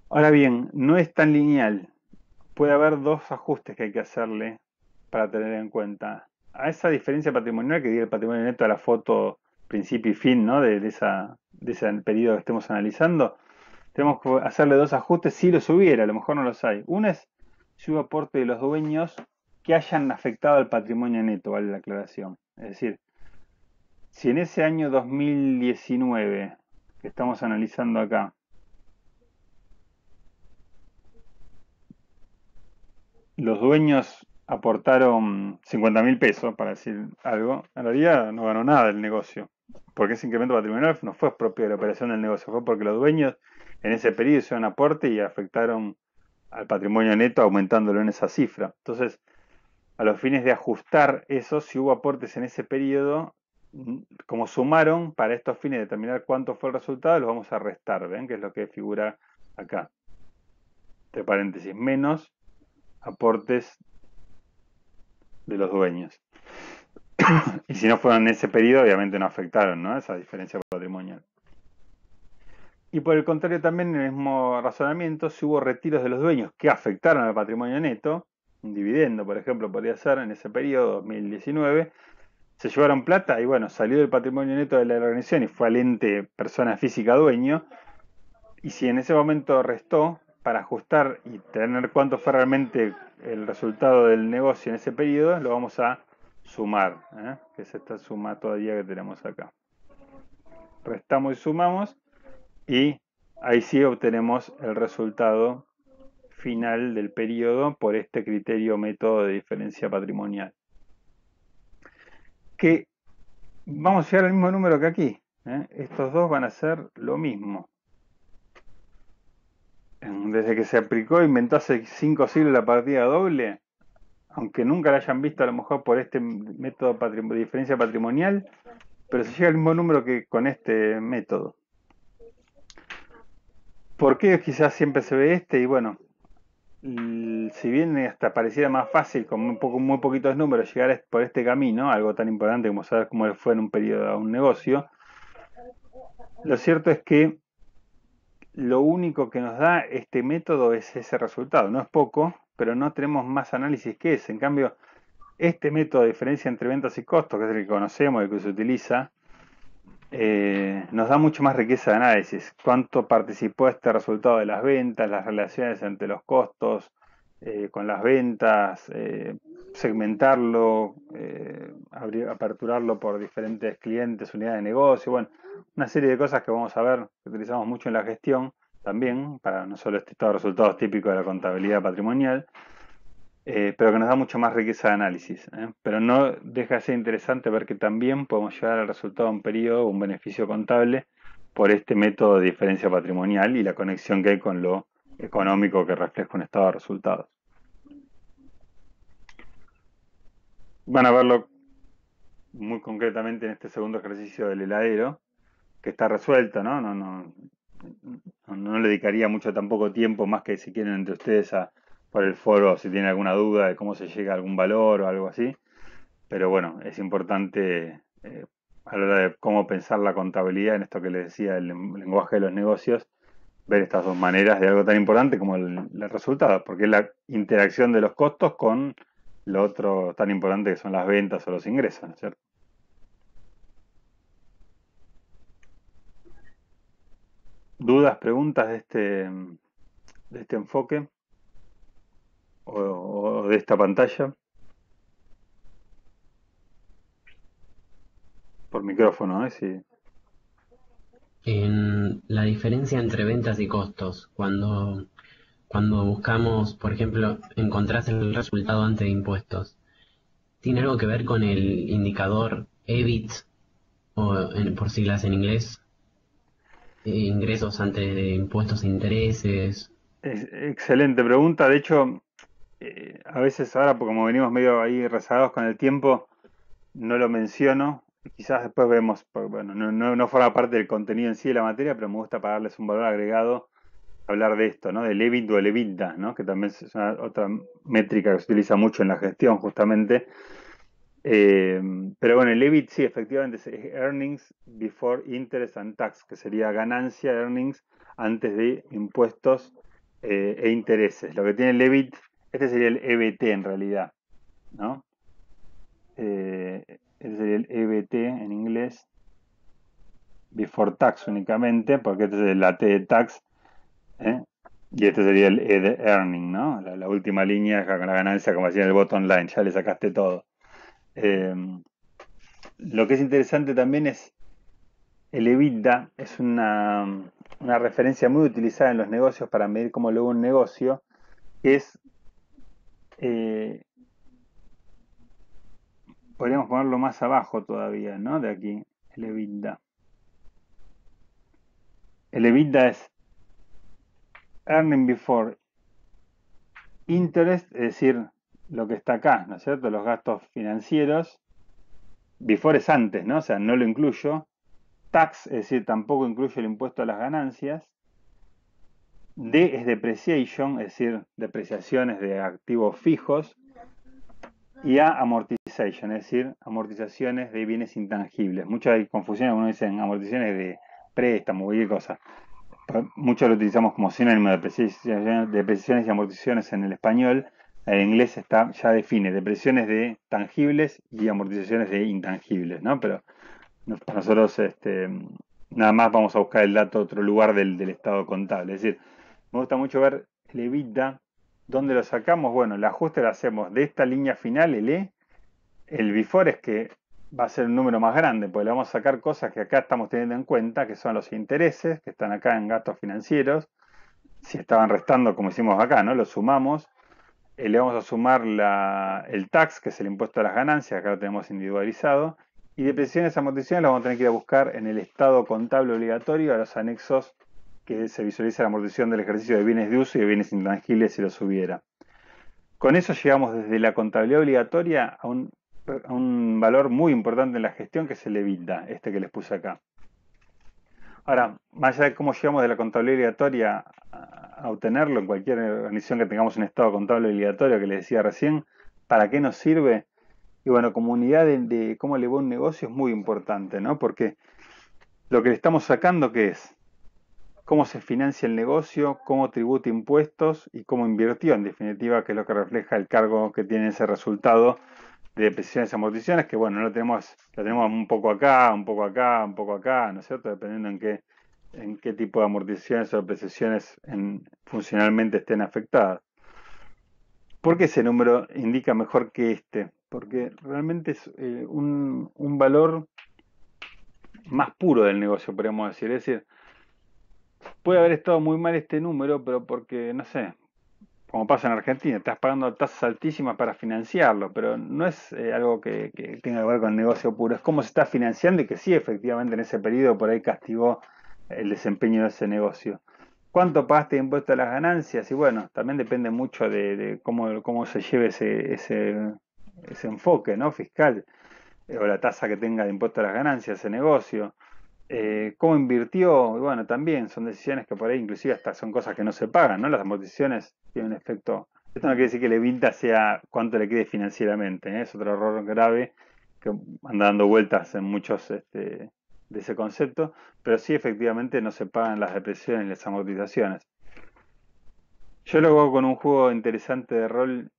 Ahora bien, no es tan lineal. Puede haber dos ajustes que hay que hacerle para tener en cuenta. A esa diferencia patrimonial que diga el patrimonio neto a la foto principio y fin, ¿no? de ese periodo que estemos analizando, tenemos que hacerle dos ajustes si los hubiera, a lo mejor no los hay. Uno es si hubo aporte de los dueños que hayan afectado al patrimonio neto, vale la aclaración. Es decir, si en ese año 2019 que estamos analizando acá, los dueños aportaron 50.000 pesos, para decir algo, en realidad no ganó nada el negocio, porque ese incremento patrimonial no fue propio de la operación del negocio, fue porque los dueños en ese periodo hicieron aporte y afectaron al patrimonio neto aumentándolo en esa cifra. Entonces, a los fines de ajustar eso, si hubo aportes en ese periodo, como sumaron, para estos fines de determinar cuánto fue el resultado, los vamos a restar, ¿ven? Que es lo que figura acá. Entre paréntesis, menos aportes de los dueños. Y si no fueron en ese periodo, obviamente no afectaron, ¿no? Esa diferencia patrimonial. Y por el contrario también, en el mismo razonamiento, si hubo retiros de los dueños que afectaron al patrimonio neto, un dividendo, por ejemplo, podría ser en ese periodo, 2019, se llevaron plata y bueno, salió del patrimonio neto de la organización y fue al ente persona física dueño, y si en ese momento restó, para ajustar y tener cuánto fue realmente el resultado del negocio en ese periodo, lo vamos a sumar, que es esta suma todavía que tenemos acá. Restamos y sumamos y ahí sí obtenemos el resultado final del periodo por este criterio método de diferencia patrimonial. Que vamos a llegar al mismo número que aquí. Estos dos van a ser lo mismo. Desde que se aplicó, inventó hace 5 siglos la partida doble, aunque nunca la hayan visto a lo mejor por este método de diferencia patrimonial, pero se llega al mismo número que con este método. ¿Por qué quizás siempre se ve este? Y bueno, si bien hasta pareciera más fácil con muy poquitos números llegar por este camino, algo tan importante como saber cómo le fue en un periodo a un negocio, lo cierto es que lo único que nos da este método es ese resultado. No es poco, pero no tenemos más análisis que ese. En cambio, este método de diferencia entre ventas y costos, que es el que conocemos y que se utiliza, nos da mucho más riqueza de análisis. Cuánto participó este resultado de las ventas, las relaciones entre los costos con las ventas, segmentarlo, aperturarlo por diferentes clientes, unidades de negocio, bueno, una serie de cosas que vamos a ver, que utilizamos mucho en la gestión también, para no solo este estado de resultados típico de la contabilidad patrimonial, pero que nos da mucho más riqueza de análisis. Pero no deja de ser interesante ver que también podemos llegar al resultado de un periodo, un beneficio contable, por este método de diferencia patrimonial y la conexión que hay con lo económico que refleja un estado de resultados. Van a verlo muy concretamente en este segundo ejercicio del heladero, que está resuelto, ¿no? No le dedicaría mucho tampoco tiempo, más que si quieren entre ustedes por el foro, si tienen alguna duda de cómo se llega a algún valor o algo así. Pero bueno, es importante a la hora de cómo pensar la contabilidad, en esto que les decía, el lenguaje de los negocios, ver estas dos maneras de algo tan importante como el resultado, porque es la interacción de los costos con lo otro tan importante que son las ventas o los ingresos, ¿no es cierto? ¿Dudas, preguntas de este enfoque o de esta pantalla? Por micrófono, ¿eh? Sí. En la diferencia entre ventas y costos, cuando buscamos, por ejemplo, encontrás el resultado antes de impuestos, ¿tiene algo que ver con el indicador EBIT, por siglas en inglés? Ingresos antes de impuestos e intereses. Excelente pregunta. De hecho, a veces ahora, porque como venimos medio ahí rezagados con el tiempo, no lo menciono. Quizás después vemos, bueno, no forma parte del contenido en sí de la materia, pero me gusta para darles un valor agregado, hablar de esto, ¿no? Del EBIT o el EBITDA, ¿no? Que también es otra métrica que se utiliza mucho en la gestión, justamente. Pero bueno, el EBIT sí, efectivamente es Earnings Before Interest and Tax, que sería ganancia, earnings, antes de impuestos e intereses. Lo que tiene el EBIT, este sería el EBT en realidad, ¿no? Este sería el EBT en inglés, Before Tax únicamente, porque este es la T de Tax, ¿eh? Y este sería el E de Earning, ¿no? La última línea con la ganancia, como decía en el bottom line, ya le sacaste todo. Lo que es interesante también es el EBITDA, es una referencia muy utilizada en los negocios para medir cómo luego un negocio, que es, eh, podríamos ponerlo más abajo todavía, ¿no? De aquí, el EBITDA. El EBITDA es Earning Before Interest, es decir, lo que está acá, ¿no es cierto? Los gastos financieros. Before es antes, ¿no? O sea, no lo incluyo. Tax, es decir, tampoco incluyo el impuesto a las ganancias. D es depreciation, es decir, depreciaciones de activos fijos. Y A, amortization, es decir, amortizaciones de bienes intangibles. Muchas hay confusiones, uno dice amortizaciones de préstamos, cualquier cosa. Muchos lo utilizamos como sinónimo de depreciaciones y amortizaciones en el español. En inglés ya define depreciaciones de tangibles y amortizaciones de intangibles, ¿no? Pero para nosotros nada más vamos a buscar el dato de otro lugar del estado contable. Es decir, me gusta mucho ver el EBITDA. ¿Dónde lo sacamos? Bueno, el ajuste lo hacemos de esta línea final, el E. El before es que va a ser un número más grande, porque le vamos a sacar cosas que acá estamos teniendo en cuenta, que son los intereses, que están acá en gastos financieros. Si estaban restando, como hicimos acá, ¿no? Los sumamos. Le vamos a sumar el tax, que es el impuesto a las ganancias, acá lo tenemos individualizado. Y depreciaciones y amortizaciones lo vamos a tener que ir a buscar en el estado contable obligatorio, a los anexos que se visualiza la amortización del ejercicio de bienes de uso y de bienes intangibles si los hubiera. Con eso llegamos desde la contabilidad obligatoria a un valor muy importante en la gestión, que es el EBITDA, este que les puse acá. Ahora, más allá de cómo llegamos de la contabilidad obligatoria a obtenerlo en cualquier organización que tengamos un estado contable obligatorio, que les decía recién, ¿para qué nos sirve? Y bueno, como unidad de cómo le va un negocio es muy importante, ¿no? Porque lo que le estamos sacando, ¿qué es? Cómo se financia el negocio, cómo tributa impuestos y cómo invirtió, en definitiva, que es lo que refleja el cargo que tiene ese resultado de depreciaciones y amortizaciones, que bueno, lo tenemos un poco acá, un poco acá, un poco acá, ¿no es cierto? Dependiendo en qué tipo de amortizaciones o depreciaciones funcionalmente estén afectadas. ¿Por qué ese número indica mejor que este? Porque realmente es un valor más puro del negocio, podríamos decir. Es decir, puede haber estado muy mal este número, pero porque, no sé, como pasa en Argentina, estás pagando tasas altísimas para financiarlo, pero no es algo que tenga que ver con el negocio puro, es cómo se está financiando y que sí, efectivamente, en ese periodo por ahí castigó el desempeño de ese negocio. ¿Cuánto pagaste de impuesto a las ganancias? Y bueno, también depende mucho de cómo se lleve ese enfoque, ¿no? Fiscal, o la tasa que tenga de impuesto a las ganancias ese negocio. ¿Cómo invirtió? Y bueno, también son decisiones que por ahí inclusive hasta son cosas que no se pagan, ¿no? Las amortizaciones tienen un efecto. Esto no quiere decir que el EBITDA sea cuánto le quede financieramente, ¿eh? Es otro error grave que anda dando vueltas en muchos de ese concepto, pero sí efectivamente no se pagan las depreciaciones y las amortizaciones. Yo lo hago con un juego interesante de rol,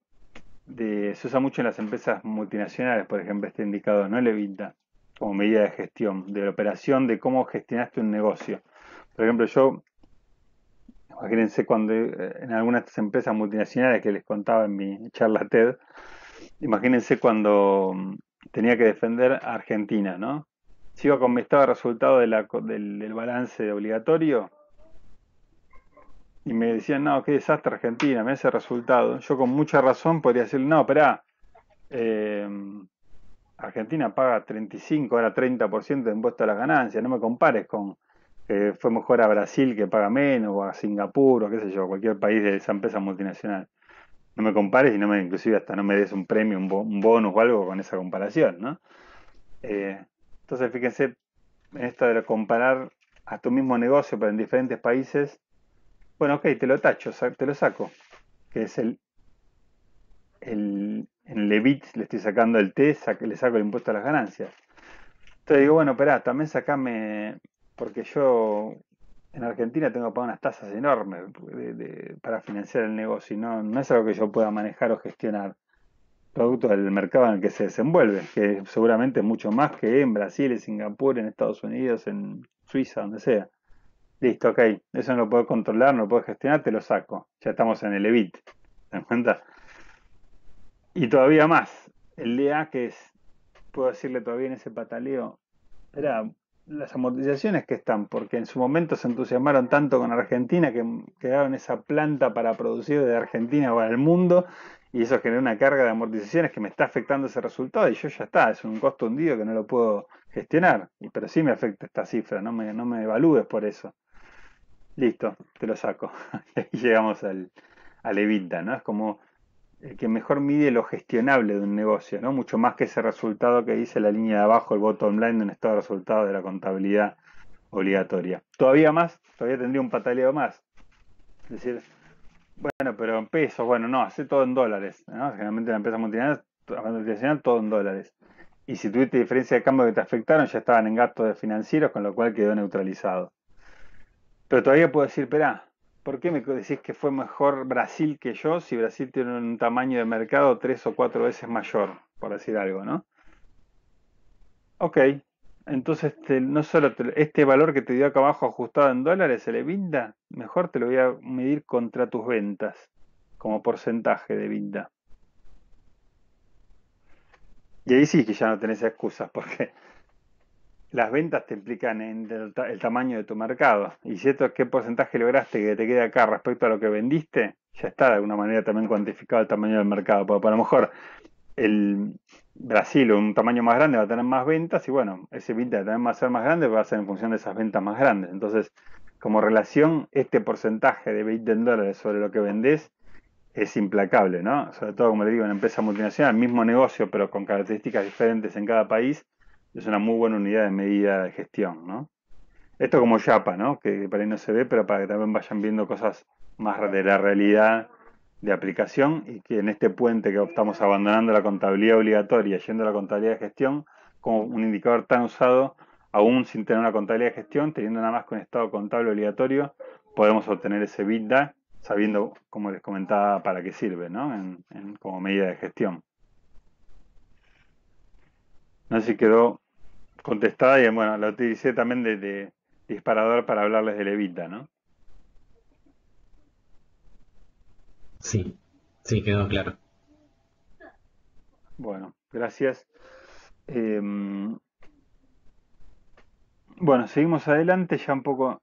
se usa mucho en las empresas multinacionales, por ejemplo, este indicador, ¿no? El EBITDA, como medida de gestión, de la operación, de cómo gestionaste un negocio. Por ejemplo, imagínense cuando en algunas de estas empresas multinacionales que les contaba en mi charla TED, imagínense cuando tenía que defender a Argentina, ¿no? Si iba con mi estado de resultado del balance obligatorio y me decían, no, qué desastre Argentina, me ese resultado, yo con mucha razón podría decir, no, esperá, eh, Argentina paga 35, ahora 30% de impuesto a las ganancias, no me compares con que fue mejor a Brasil que paga menos, o a Singapur, o qué sé yo, cualquier país de esa empresa multinacional. No me compares y inclusive hasta no me des un premio, un bonus o algo con esa comparación, ¿no? Eh, entonces fíjense en esto de comparar a tu mismo negocio, pero en diferentes países. Bueno, ok, te lo tacho, te lo saco, que es en el EBIT le estoy sacando el T, le saco el impuesto a las ganancias. Entonces digo, bueno, esperá, también sacame, porque yo en Argentina tengo que pagar unas tasas enormes para financiar el negocio y no es algo que yo pueda manejar o gestionar, producto del mercado en el que se desenvuelve, que seguramente es mucho más que en Brasil, en Singapur, en Estados Unidos, en Suiza, donde sea. Listo, ok, eso no lo puedo controlar, no lo puedo gestionar, te lo saco. Ya estamos en el EBIT, ¿te das cuenta? Y todavía más, el DA puedo decirle todavía en ese pataleo, era las amortizaciones que están, porque en su momento se entusiasmaron tanto con Argentina que crearon esa planta para producir de Argentina para el mundo y eso generó una carga de amortizaciones que me está afectando ese resultado y yo ya está, es un costo hundido que no lo puedo gestionar, pero sí me afecta esta cifra, no me evalúes por eso. Listo, te lo saco. Y ahí llegamos al EBITDA, ¿no? Es como el que mejor mide lo gestionable de un negocio, ¿no? Mucho más que ese resultado que dice la línea de abajo, el bottom line de un estado de resultado de la contabilidad obligatoria. Todavía más, todavía tendría un pataleo más. Es decir, bueno, pero en pesos, bueno, no, hace todo en dólares, ¿no? Generalmente la empresa multinacional, todo en dólares. Y si tuviste diferencia de cambio que te afectaron, ya estaban en gastos de financieros, con lo cual quedó neutralizado. Pero todavía puedo decir, espera, ¿por qué me decís que fue mejor Brasil que yo si Brasil tiene un tamaño de mercado 3 o 4 veces mayor, por decir algo, ¿no? Ok, entonces no solo este valor que te dio acá abajo ajustado en dólares, el EBITDA, mejor te lo voy a medir contra tus ventas, como porcentaje de EBITDA. Y ahí sí que ya no tenés excusas, porque las ventas te implican en el tamaño de tu mercado. Y si esto es qué porcentaje lograste que te quede acá respecto a lo que vendiste, ya está de alguna manera también cuantificado el tamaño del mercado. Porque a lo mejor el Brasil, un tamaño más grande, va a tener más ventas y bueno, ese venta también va a ser más grande, va a ser en función de esas ventas más grandes. Entonces, como relación, este porcentaje de 20 en dólares sobre lo que vendés es implacable, ¿no? Sobre todo, como le digo, en empresa multinacional, mismo negocio, pero con características diferentes en cada país, es una muy buena unidad de medida de gestión, ¿no? Esto como Yapa, ¿no? Que por ahí no se ve, pero para que también vayan viendo cosas más de la realidad de aplicación y que en este puente que estamos abandonando la contabilidad obligatoria, yendo a la contabilidad de gestión, como un indicador tan usado, aún sin tener una contabilidad de gestión, teniendo nada más que un estado contable obligatorio, podemos obtener ese EBITDA sabiendo, como les comentaba, para qué sirve, ¿no? Como medida de gestión. No sé si quedó contestada y bueno, la utilicé también de disparador para hablarles de Levita, ¿no? Sí, sí, quedó claro. Bueno, gracias. Em, bueno, seguimos adelante, ya un poco,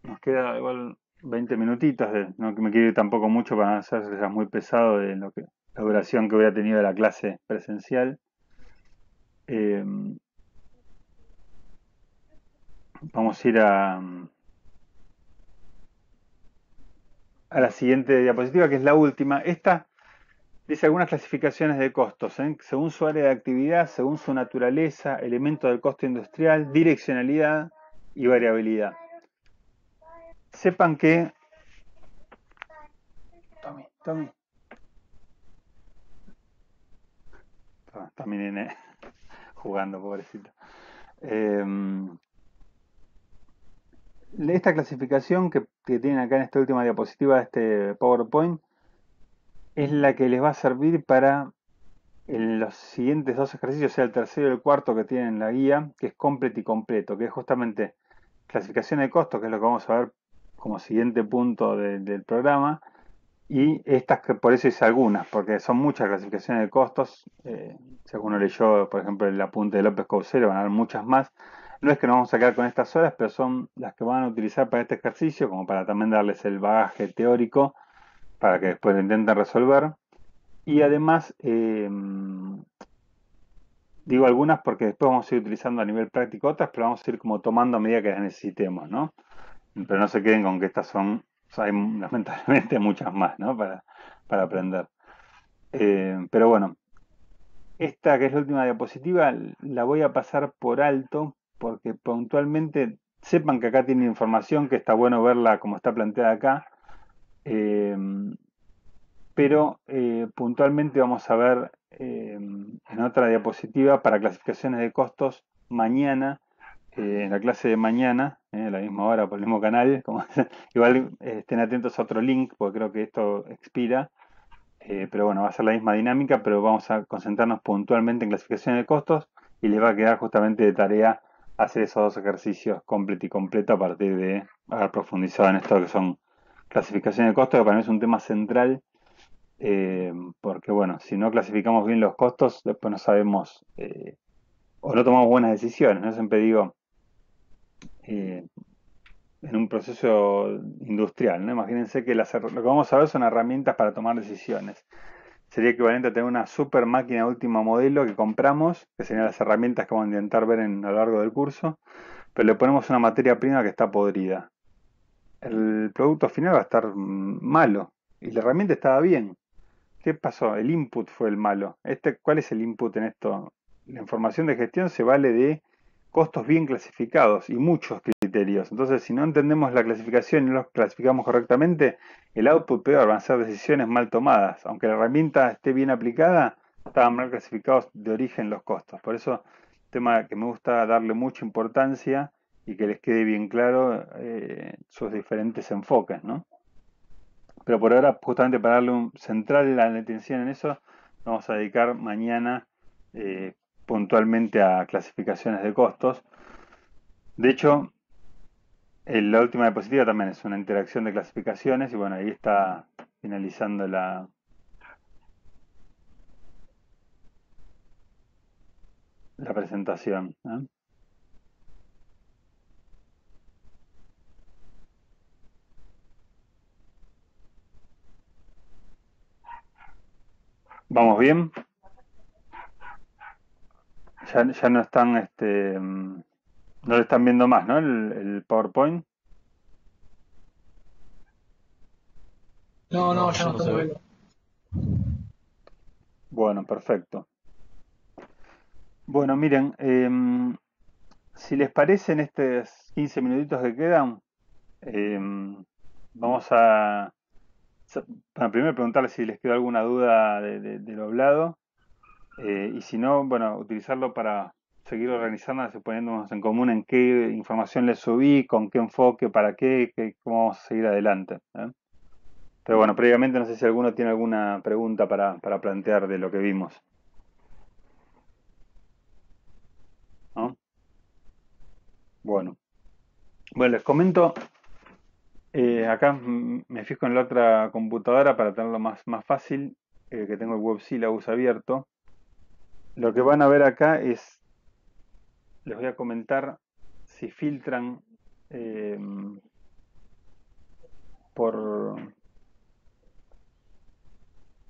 nos queda igual 20 minutitos, no que me quiero ir tampoco mucho para no hacerse ya muy pesado de lo que, la duración que hubiera tenido la clase presencial. Em, vamos a ir a la siguiente diapositiva, que es la última. Esta dice algunas clasificaciones de costos, ¿eh? Según su área de actividad, según su naturaleza, elemento del costo industrial, direccionalidad y variabilidad. Sepan que... Tommy. Está mi nene jugando, pobrecito. Eh, esta clasificación que tienen acá en esta última diapositiva de este PowerPoint es la que les va a servir para en los siguientes dos ejercicios, sea el tercero y el cuarto que tienen en la guía, que es completo y completo, que es justamente clasificación de costos, que es lo que vamos a ver como siguiente punto del programa, y estas que por eso hice algunas, porque son muchas clasificaciones de costos. Si alguno leyó, por ejemplo, el apunte de López Coucero, van a haber muchas más. No es que nos vamos a quedar con estas horas, pero son las que van a utilizar para este ejercicio, como para también darles el bagaje teórico para que después lo intenten resolver. Y además, digo algunas porque después vamos a ir utilizando a nivel práctico otras, pero vamos a ir como tomando a medida que las necesitemos, ¿no? Pero no se queden con que estas son, o sea, hay lamentablemente muchas más, ¿no? Para aprender. Pero bueno, esta que es la última diapositiva la voy a pasar por alto porque puntualmente sepan que acá tiene información que está bueno verla como está planteada acá. Eh, pero puntualmente vamos a ver en otra diapositiva para clasificaciones de costos mañana, en la clase de mañana, a la misma hora por el mismo canal. Igual estén atentos a otro link porque creo que esto expira, pero bueno, va a ser la misma dinámica, pero vamos a concentrarnos puntualmente en clasificaciones de costos y les va a quedar justamente de tarea hacer esos dos ejercicios completo y completo a partir de haber profundizado en esto que son clasificaciones de costos, que para mí es un tema central, porque bueno, si no clasificamos bien los costos, después no sabemos o no tomamos buenas decisiones, ¿no? Siempre digo, eh, en un proceso industrial, ¿no? Imagínense que lo que vamos a ver son herramientas para tomar decisiones. Sería equivalente a tener una super máquina último modelo que compramos, que serían las herramientas que vamos a intentar ver a lo largo del curso, pero le ponemos una materia prima que está podrida. El producto final va a estar malo y la herramienta estaba bien. ¿Qué pasó? El input fue el malo. ¿Cuál es el input en esto? La información de gestión se vale de costos bien clasificados y muchos criterios. Entonces, si no entendemos la clasificación y no los clasificamos correctamente, el output peor, van a ser decisiones mal tomadas. Aunque la herramienta esté bien aplicada, estaban mal clasificados de origen los costos. Por eso, tema que me gusta darle mucha importancia y que les quede bien claro sus diferentes enfoques, ¿no? Pero por ahora, justamente para darle un central la atención en eso, vamos a dedicar mañana eh, puntualmente a clasificaciones de costos. De hecho, la última diapositiva también es una interacción de clasificaciones y bueno, ahí está finalizando la presentación, ¿eh? ¿Vamos bien? Ya no están, no lo están viendo más, ¿no? El PowerPoint. No, no, No, ya ya no no se estamos ve. viendo. Bueno, perfecto. Bueno, miren, si les parece en estos 15 minutitos que quedan, vamos a, bueno, primero preguntarles si les quedó alguna duda de lo hablado, y si no, bueno, utilizarlo para seguir organizándonos y poniéndonos en común en qué información les subí, con qué enfoque, para cómo vamos a seguir adelante, ¿eh? Pero bueno, previamente no sé si alguno tiene alguna pregunta para plantear de lo que vimos. Bueno, les comento, acá me fijo en la otra computadora para tenerlo más fácil, que tengo el web syllabus abierto. Lo que van a ver acá es, les voy a comentar si filtran eh, por,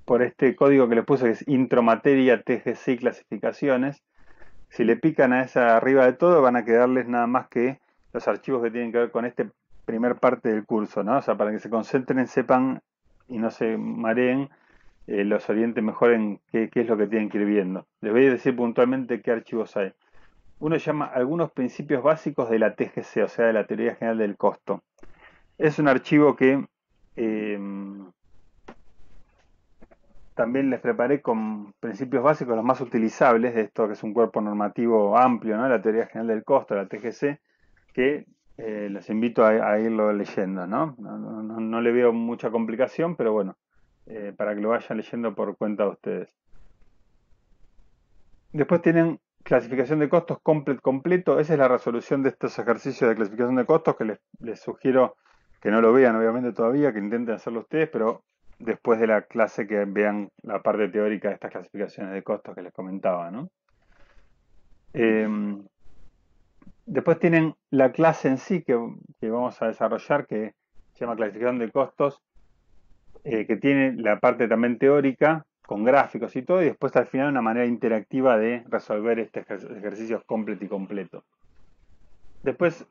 por este código que les puse, que es intro materia TGC clasificaciones. Si le pican a esa arriba de todo, van a quedarles nada más que los archivos que tienen que ver con esta primer parte del curso, ¿no? O sea, para que se concentren, sepan y no se mareen, los orienten mejor en qué es lo que tienen que ir viendo. Les voy a decir puntualmente qué archivos hay. Uno llama algunos principios básicos de la TGC, o sea, de la teoría general del costo. Es un archivo que eh, también les preparé con principios básicos, los más utilizables de esto, que es un cuerpo normativo amplio, ¿no? La teoría general del costo, la TGC, que los invito a irlo leyendo, ¿no? No le veo mucha complicación, pero bueno, para que lo vayan leyendo por cuenta de ustedes. Después tienen clasificación de costos completo. Esa es la resolución de estos ejercicios de clasificación de costos que les sugiero que no lo vean, obviamente, todavía, que intenten hacerlo ustedes, pero después de la clase que vean la parte teórica de estas clasificaciones de costos que les comentaba, ¿no? Después tienen la clase en sí que vamos a desarrollar, que se llama clasificación de costos, que tiene la parte también teórica, con gráficos y todo, y después al final una manera interactiva de resolver este ejercicios completo y completo. Después,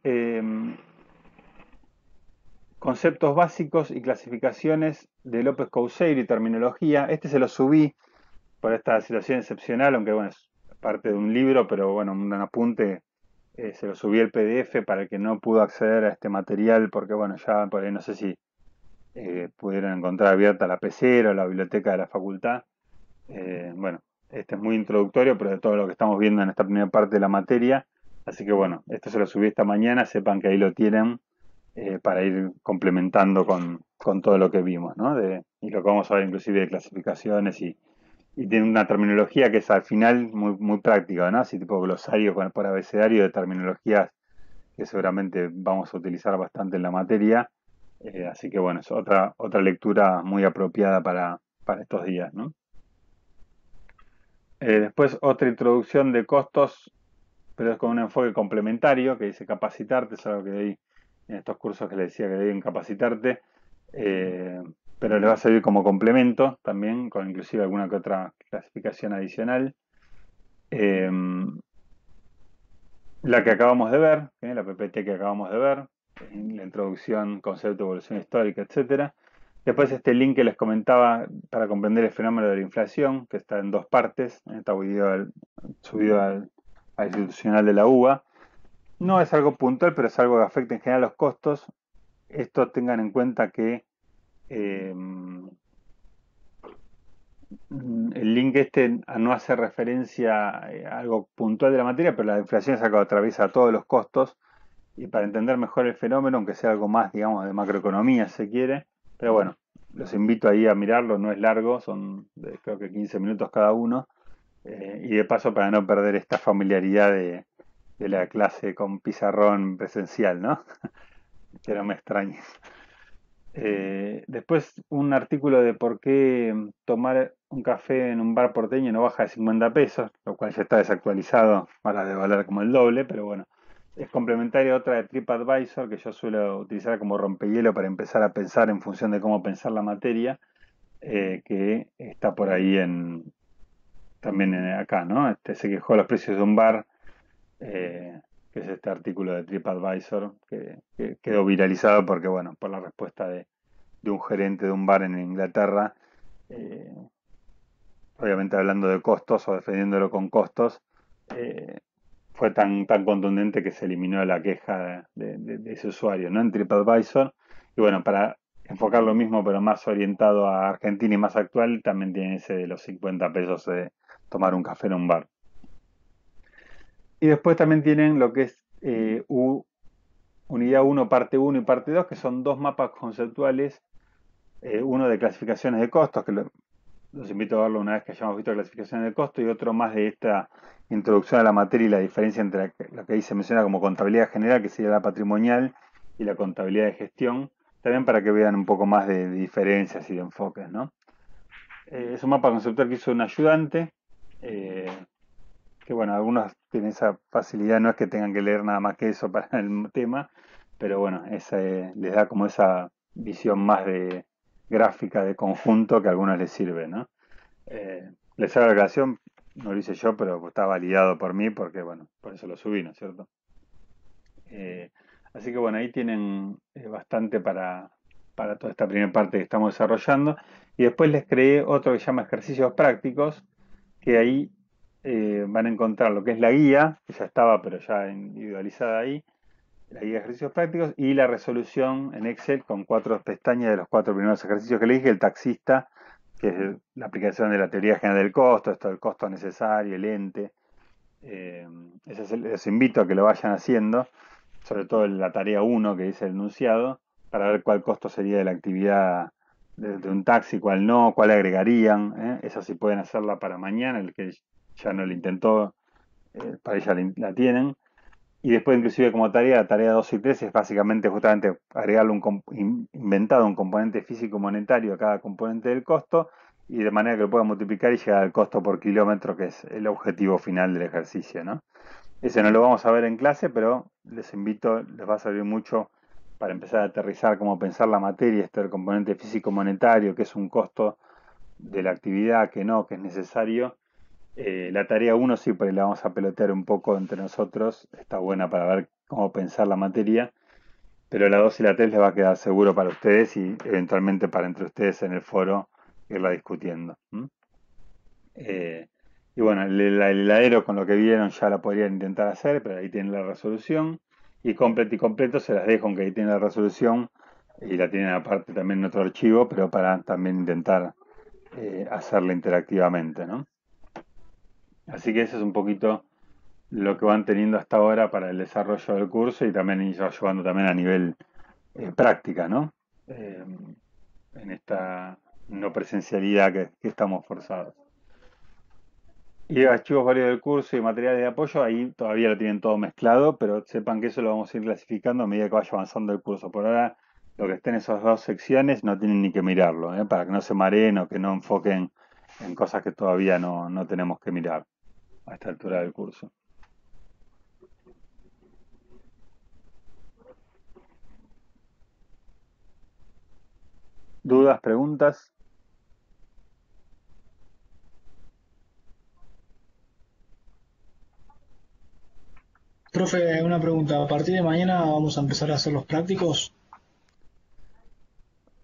conceptos básicos y clasificaciones de López Couseiro y terminología. Este se lo subí por esta situación excepcional, aunque bueno, es parte de un libro, pero bueno, un apunte, se lo subí el PDF para el que no pudo acceder a este material, porque bueno, ya por ahí no sé si pudieron encontrar abierta la pecera o la biblioteca de la facultad. Bueno, este es muy introductorio, pero de todo lo que estamos viendo en esta primera parte de la materia. Así que bueno, esto se lo subí esta mañana, sepan que ahí lo tienen para ir complementando con todo lo que vimos, ¿no? Y lo que vamos a ver inclusive de clasificaciones y tiene una terminología que es al final muy práctica, ¿no? Así tipo glosario por abecedario de terminologías que seguramente vamos a utilizar bastante en la materia. Así que bueno, es otra lectura muy apropiada para estos días, ¿no? Después otra introducción de costos, pero es con un enfoque complementario que dice capacitarte, es algo que doy en estos cursos que les decía que deben capacitarte, eh, pero le va a servir como complemento también, con inclusive alguna que otra clasificación adicional. Eh, la que acabamos de ver, la PPT que acabamos de ver, la introducción, concepto, evolución histórica, etcétera. Después este link que les comentaba para comprender el fenómeno de la inflación, que está en dos partes, está subido al institucional de la UBA. No es algo puntual, pero es algo que afecta en general los costos. Esto tengan en cuenta que eh, el link este no hace referencia a algo puntual de la materia, pero la inflación es algo que atraviesa todos los costos. Y para entender mejor el fenómeno, aunque sea algo más, digamos, de macroeconomía, si se quiere. Pero bueno, los invito ahí a mirarlo, no es largo, son creo que 15 minutos cada uno. Y de paso para no perder esta familiaridad de la clase con pizarrón presencial, ¿no? Que no me extrañe. Después un artículo de por qué tomar un café en un bar porteño no baja de 50 pesos, lo cual ya está desactualizado, ahora debe valer como el doble, pero bueno. Es complementaria a otra de TripAdvisor que yo suelo utilizar como rompehielo para empezar a pensar en función de cómo pensar la materia, que está por ahí también acá, ¿no? Se quejó de los precios de un bar, que es este artículo de TripAdvisor que quedó viralizado porque, bueno, por la respuesta de un gerente de un bar en Inglaterra, eh, obviamente hablando de costos o defendiéndolo con costos, eh, fue tan contundente que se eliminó la queja de ese usuario, ¿no? En TripAdvisor. Y bueno, para enfocar lo mismo, pero más orientado a Argentina y más actual, también tiene ese de los 50 pesos de tomar un café en un bar. Y después también tienen lo que es Unidad 1, parte 1 y parte 2, que son dos mapas conceptuales, uno de clasificaciones de costos, que los invito a verlo una vez que hayamos visto la clasificación del costo, y otro más de esta introducción a la materia y la diferencia entre lo que ahí se menciona como contabilidad general, que sería la patrimonial, y la contabilidad de gestión, también para que vean un poco más de diferencias y de enfoques, ¿no? Es un mapa conceptual que hizo un ayudante, eh, que bueno, algunos tienen esa facilidad, no es que tengan que leer nada más que eso para el tema, pero bueno, les da como esa visión más de gráfica de conjunto que a algunos les sirve, ¿no? Les hago la aclaración, no lo hice yo, pero está validado por mí porque, bueno, por eso lo subí, ¿no es cierto? Eh, Así que bueno, ahí tienen bastante para toda esta primera parte que estamos desarrollando. Y después les creé otro que se llama ejercicios prácticos, que ahí van a encontrar lo que es la guía, que ya estaba, pero ya individualizada ahí, la guía de ejercicios prácticos y la resolución en Excel con 4 pestañas de los 4 primeros ejercicios que le dije, el taxista, que es la aplicación de la teoría general del costo, esto del costo necesario, el ente. Les invito a que lo vayan haciendo, sobre todo en la tarea 1 que dice el enunciado, para ver cuál costo sería de la actividad de un taxi, cuál no, cuál agregarían. Esa sí pueden hacerla para mañana, el que ya no lo intentó, para ella la tienen. Y después inclusive como tarea 2 y 3 es básicamente justamente agregarle inventado un componente físico monetario a cada componente del costo, y de manera que lo pueda multiplicar y llegar al costo por kilómetro, que es el objetivo final del ejercicio, ¿no? Ese no lo vamos a ver en clase, pero les invito, les va a servir mucho para empezar a aterrizar cómo pensar la materia, este del componente físico monetario, que es un costo de la actividad, que no, que es necesario. La tarea 1 sí, porque la vamos a pelotear un poco entre nosotros, está buena para ver cómo pensar la materia, pero la 2 y la 3 les va a quedar seguro para ustedes y eventualmente para entre ustedes en el foro irla discutiendo. Eh, y bueno, el heladero con lo que vieron ya la podrían intentar hacer, pero ahí tienen la resolución. Y completo y completo se las dejo, aunque ahí tienen la resolución y la tienen aparte también en otro archivo, pero para también intentar hacerla interactivamente, ¿no? Así que eso es un poquito lo que van teniendo hasta ahora para el desarrollo del curso, y también ir ayudando también a nivel práctica, ¿no? Eh, en esta no presencialidad que estamos forzados. Y archivos varios del curso y materiales de apoyo, ahí todavía lo tienen todo mezclado, pero sepan que eso lo vamos a ir clasificando a medida que vaya avanzando el curso. Por ahora, lo que esté en esas 2 secciones no tienen ni que mirarlo, para que no se mareen o que no enfoquen en cosas que todavía no tenemos que mirar a esta altura del curso. ¿Dudas, preguntas? Profe, una pregunta. A partir de mañana vamos a empezar a hacer los prácticos.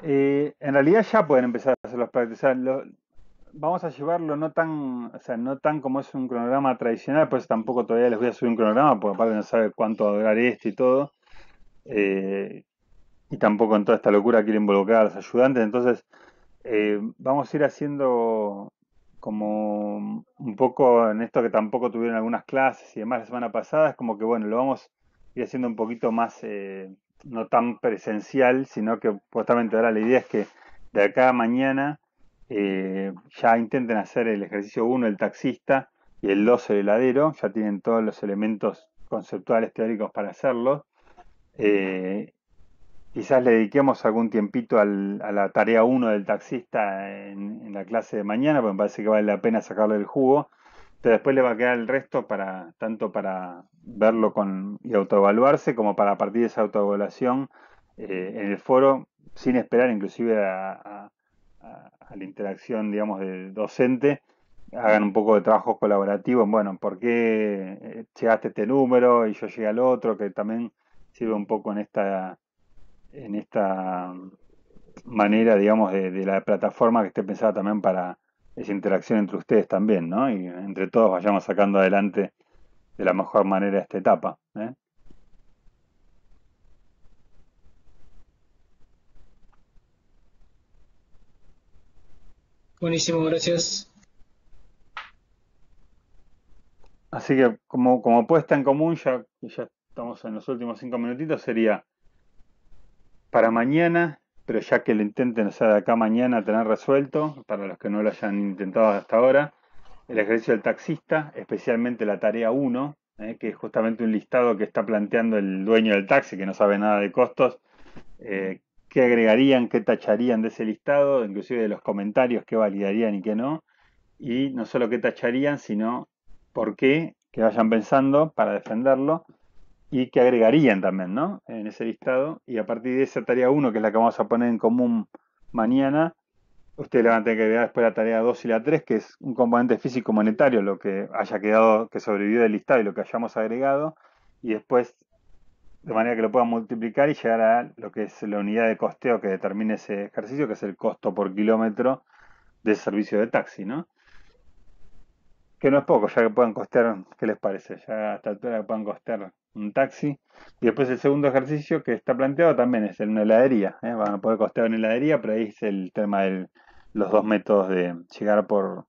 En realidad ya pueden empezar a hacer los prácticos. O sea, vamos a llevarlo no tan, o sea, no tan como es un cronograma tradicional, pues tampoco todavía les voy a subir un cronograma, porque aparte no sabe cuánto va a durar esto y todo. eh, y tampoco en toda esta locura quiero involucrar a los ayudantes. Entonces, vamos a ir haciendo como un poco en esto que tampoco tuvieron algunas clases y demás la semana pasada, es como que bueno, lo vamos a ir haciendo un poquito más, no tan presencial, sino que justamente ahora la idea es que de acá a mañana ya intenten hacer el ejercicio 1 el taxista y el 2 el heladero, ya tienen todos los elementos conceptuales teóricos para hacerlo. Eh, Quizás le dediquemos algún tiempito a la tarea 1 del taxista en la clase de mañana, porque me parece que vale la pena sacarle el jugo, pero después le va a quedar el resto para, tanto para verlo y autoevaluarse, como para a partir de esa autoevaluación en el foro, sin esperar inclusive a la interacción, digamos, del docente, hagan un poco de trabajo colaborativo en, bueno, ¿por qué llegaste a este número y yo llegué al otro? Que también sirve un poco en esta manera, digamos, de la plataforma que esté pensada también para esa interacción entre ustedes también, ¿no? Y entre todos vayamos sacando adelante de la mejor manera esta etapa, ¿eh? Buenísimo, gracias. Así que como puesta en común, ya que ya estamos en los últimos 5 minutitos, sería para mañana pero ya que lo intenten, o sea, de acá a mañana tener resuelto, para los que no lo hayan intentado hasta ahora, el ejercicio del taxista, especialmente la tarea 1, que es justamente un listado que está planteando el dueño del taxi, que no sabe nada de costos, qué agregarían, qué tacharían de ese listado, inclusive de los comentarios, qué validarían y qué no, y no solo qué tacharían, sino por qué, que vayan pensando para defenderlo, y qué agregarían también, ¿no? En ese listado, y a partir de esa tarea 1, que es la que vamos a poner en común mañana, ustedes le van a tener que agregar después la tarea 2 y la 3, que es un componente físico monetario, lo que haya quedado, que sobrevivió del listado y lo que hayamos agregado, y después de manera que lo puedan multiplicar y llegar a lo que es la unidad de costeo que determine ese ejercicio, que es el costo por kilómetro de servicio de taxi, ¿no? Que no es poco, ya que puedan costear, ¿qué les parece? Ya a esta altura que puedan costear un taxi. Y después el segundo ejercicio que está planteado también es en una heladería, ¿eh? Van a poder costear una heladería, pero ahí es el tema de los dos métodos de llegar por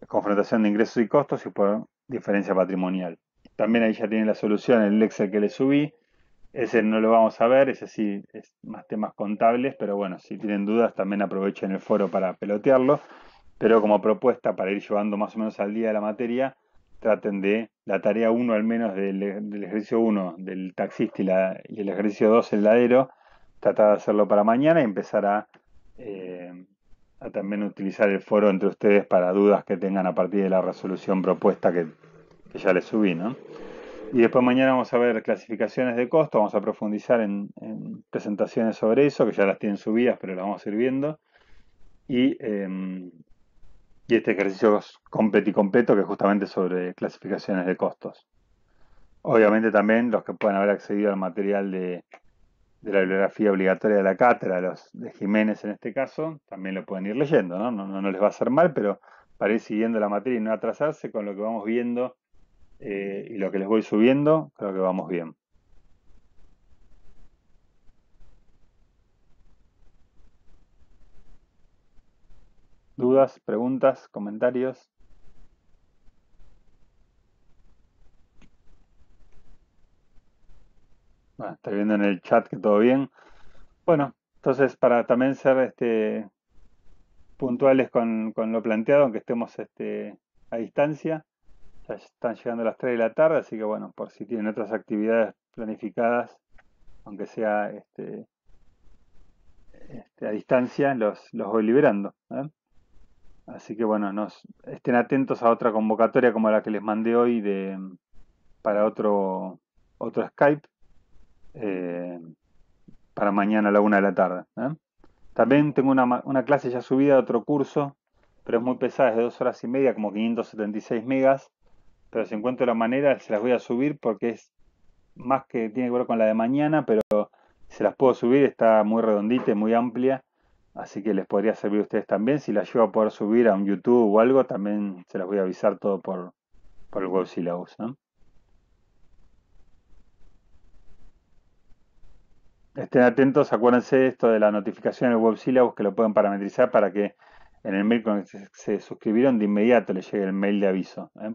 confrontación de ingresos y costos y por diferencia patrimonial. También ahí ya tienen la solución en el Excel que les subí. Ese no lo vamos a ver, ese sí es más temas contables, pero bueno, si tienen dudas también aprovechen el foro para pelotearlo. Pero como propuesta para ir llevando más o menos al día de la materia, traten de la tarea 1 al menos del ejercicio 1 del taxista y el ejercicio 2 el ladero, tratar de hacerlo para mañana y empezar a también utilizar el foro entre ustedes para dudas que tengan a partir de la resolución propuesta que ya les subí, ¿no? Y después mañana vamos a ver clasificaciones de costo, vamos a profundizar en presentaciones sobre eso, que ya las tienen subidas, pero las vamos a ir viendo. Y este ejercicio completo y completo, que es justamente sobre clasificaciones de costos. Obviamente también los que puedan haber accedido al material de la bibliografía obligatoria de la cátedra, de Jiménez en este caso, también lo pueden ir leyendo, ¿no? No les va a hacer mal, pero para ir siguiendo la materia y no atrasarse con lo que vamos viendo y lo que les voy subiendo, creo que vamos bien. ¿Dudas, preguntas, comentarios? Bueno, estoy viendo en el chat que todo bien. Bueno, entonces para también ser puntuales con lo planteado, aunque estemos a distancia, ya están llegando las 3 de la tarde, así que bueno, por si tienen otras actividades planificadas, aunque sea a distancia, los voy liberando, ¿eh? Así que bueno, estén atentos a otra convocatoria como la que les mandé hoy para otro Skype eh, para mañana a la 1 de la tarde, ¿eh? También tengo una clase ya subida de otro curso, pero es muy pesada, es de 2 horas y media, como 576 megas, pero si encuentro la manera se las voy a subir porque es más que tiene que ver con la de mañana, pero se las puedo subir, está muy redondita y muy amplia, así que les podría servir a ustedes también. Si las llevo a poder subir a un YouTube o algo, también se las voy a avisar todo por el web syllabus, ¿no? Estén atentos, acuérdense de esto de la notificación del web syllabus que lo pueden parametrizar para que en el mail con el que se suscribieron de inmediato les llegue el mail de aviso, ¿eh?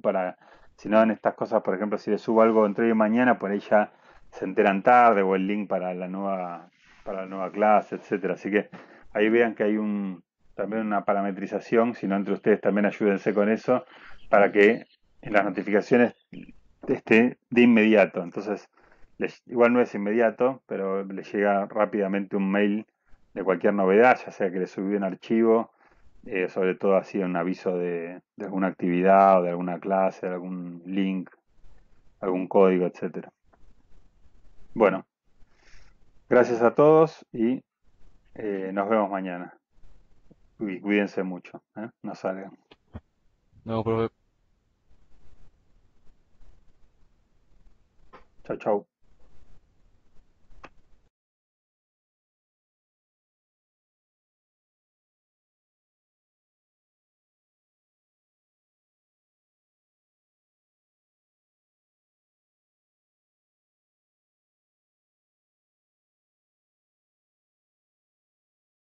Si no en estas cosas, por ejemplo, si les subo algo entre hoy y mañana, por ahí ya se enteran tarde o el link para la nueva clase, etcétera. Así que ahí vean que hay también una parametrización, si no entre ustedes también ayúdense con eso, para que en las notificaciones esté de inmediato. Entonces, igual no es inmediato, pero les llega rápidamente un mail de cualquier novedad, ya sea que les subí un archivo, sobre todo así un aviso de alguna actividad o de alguna clase, de algún link, algún código, etcétera. Bueno, gracias a todos y nos vemos mañana. Y cuídense mucho, ¿eh? No salgan. No, profe. Chau, chau.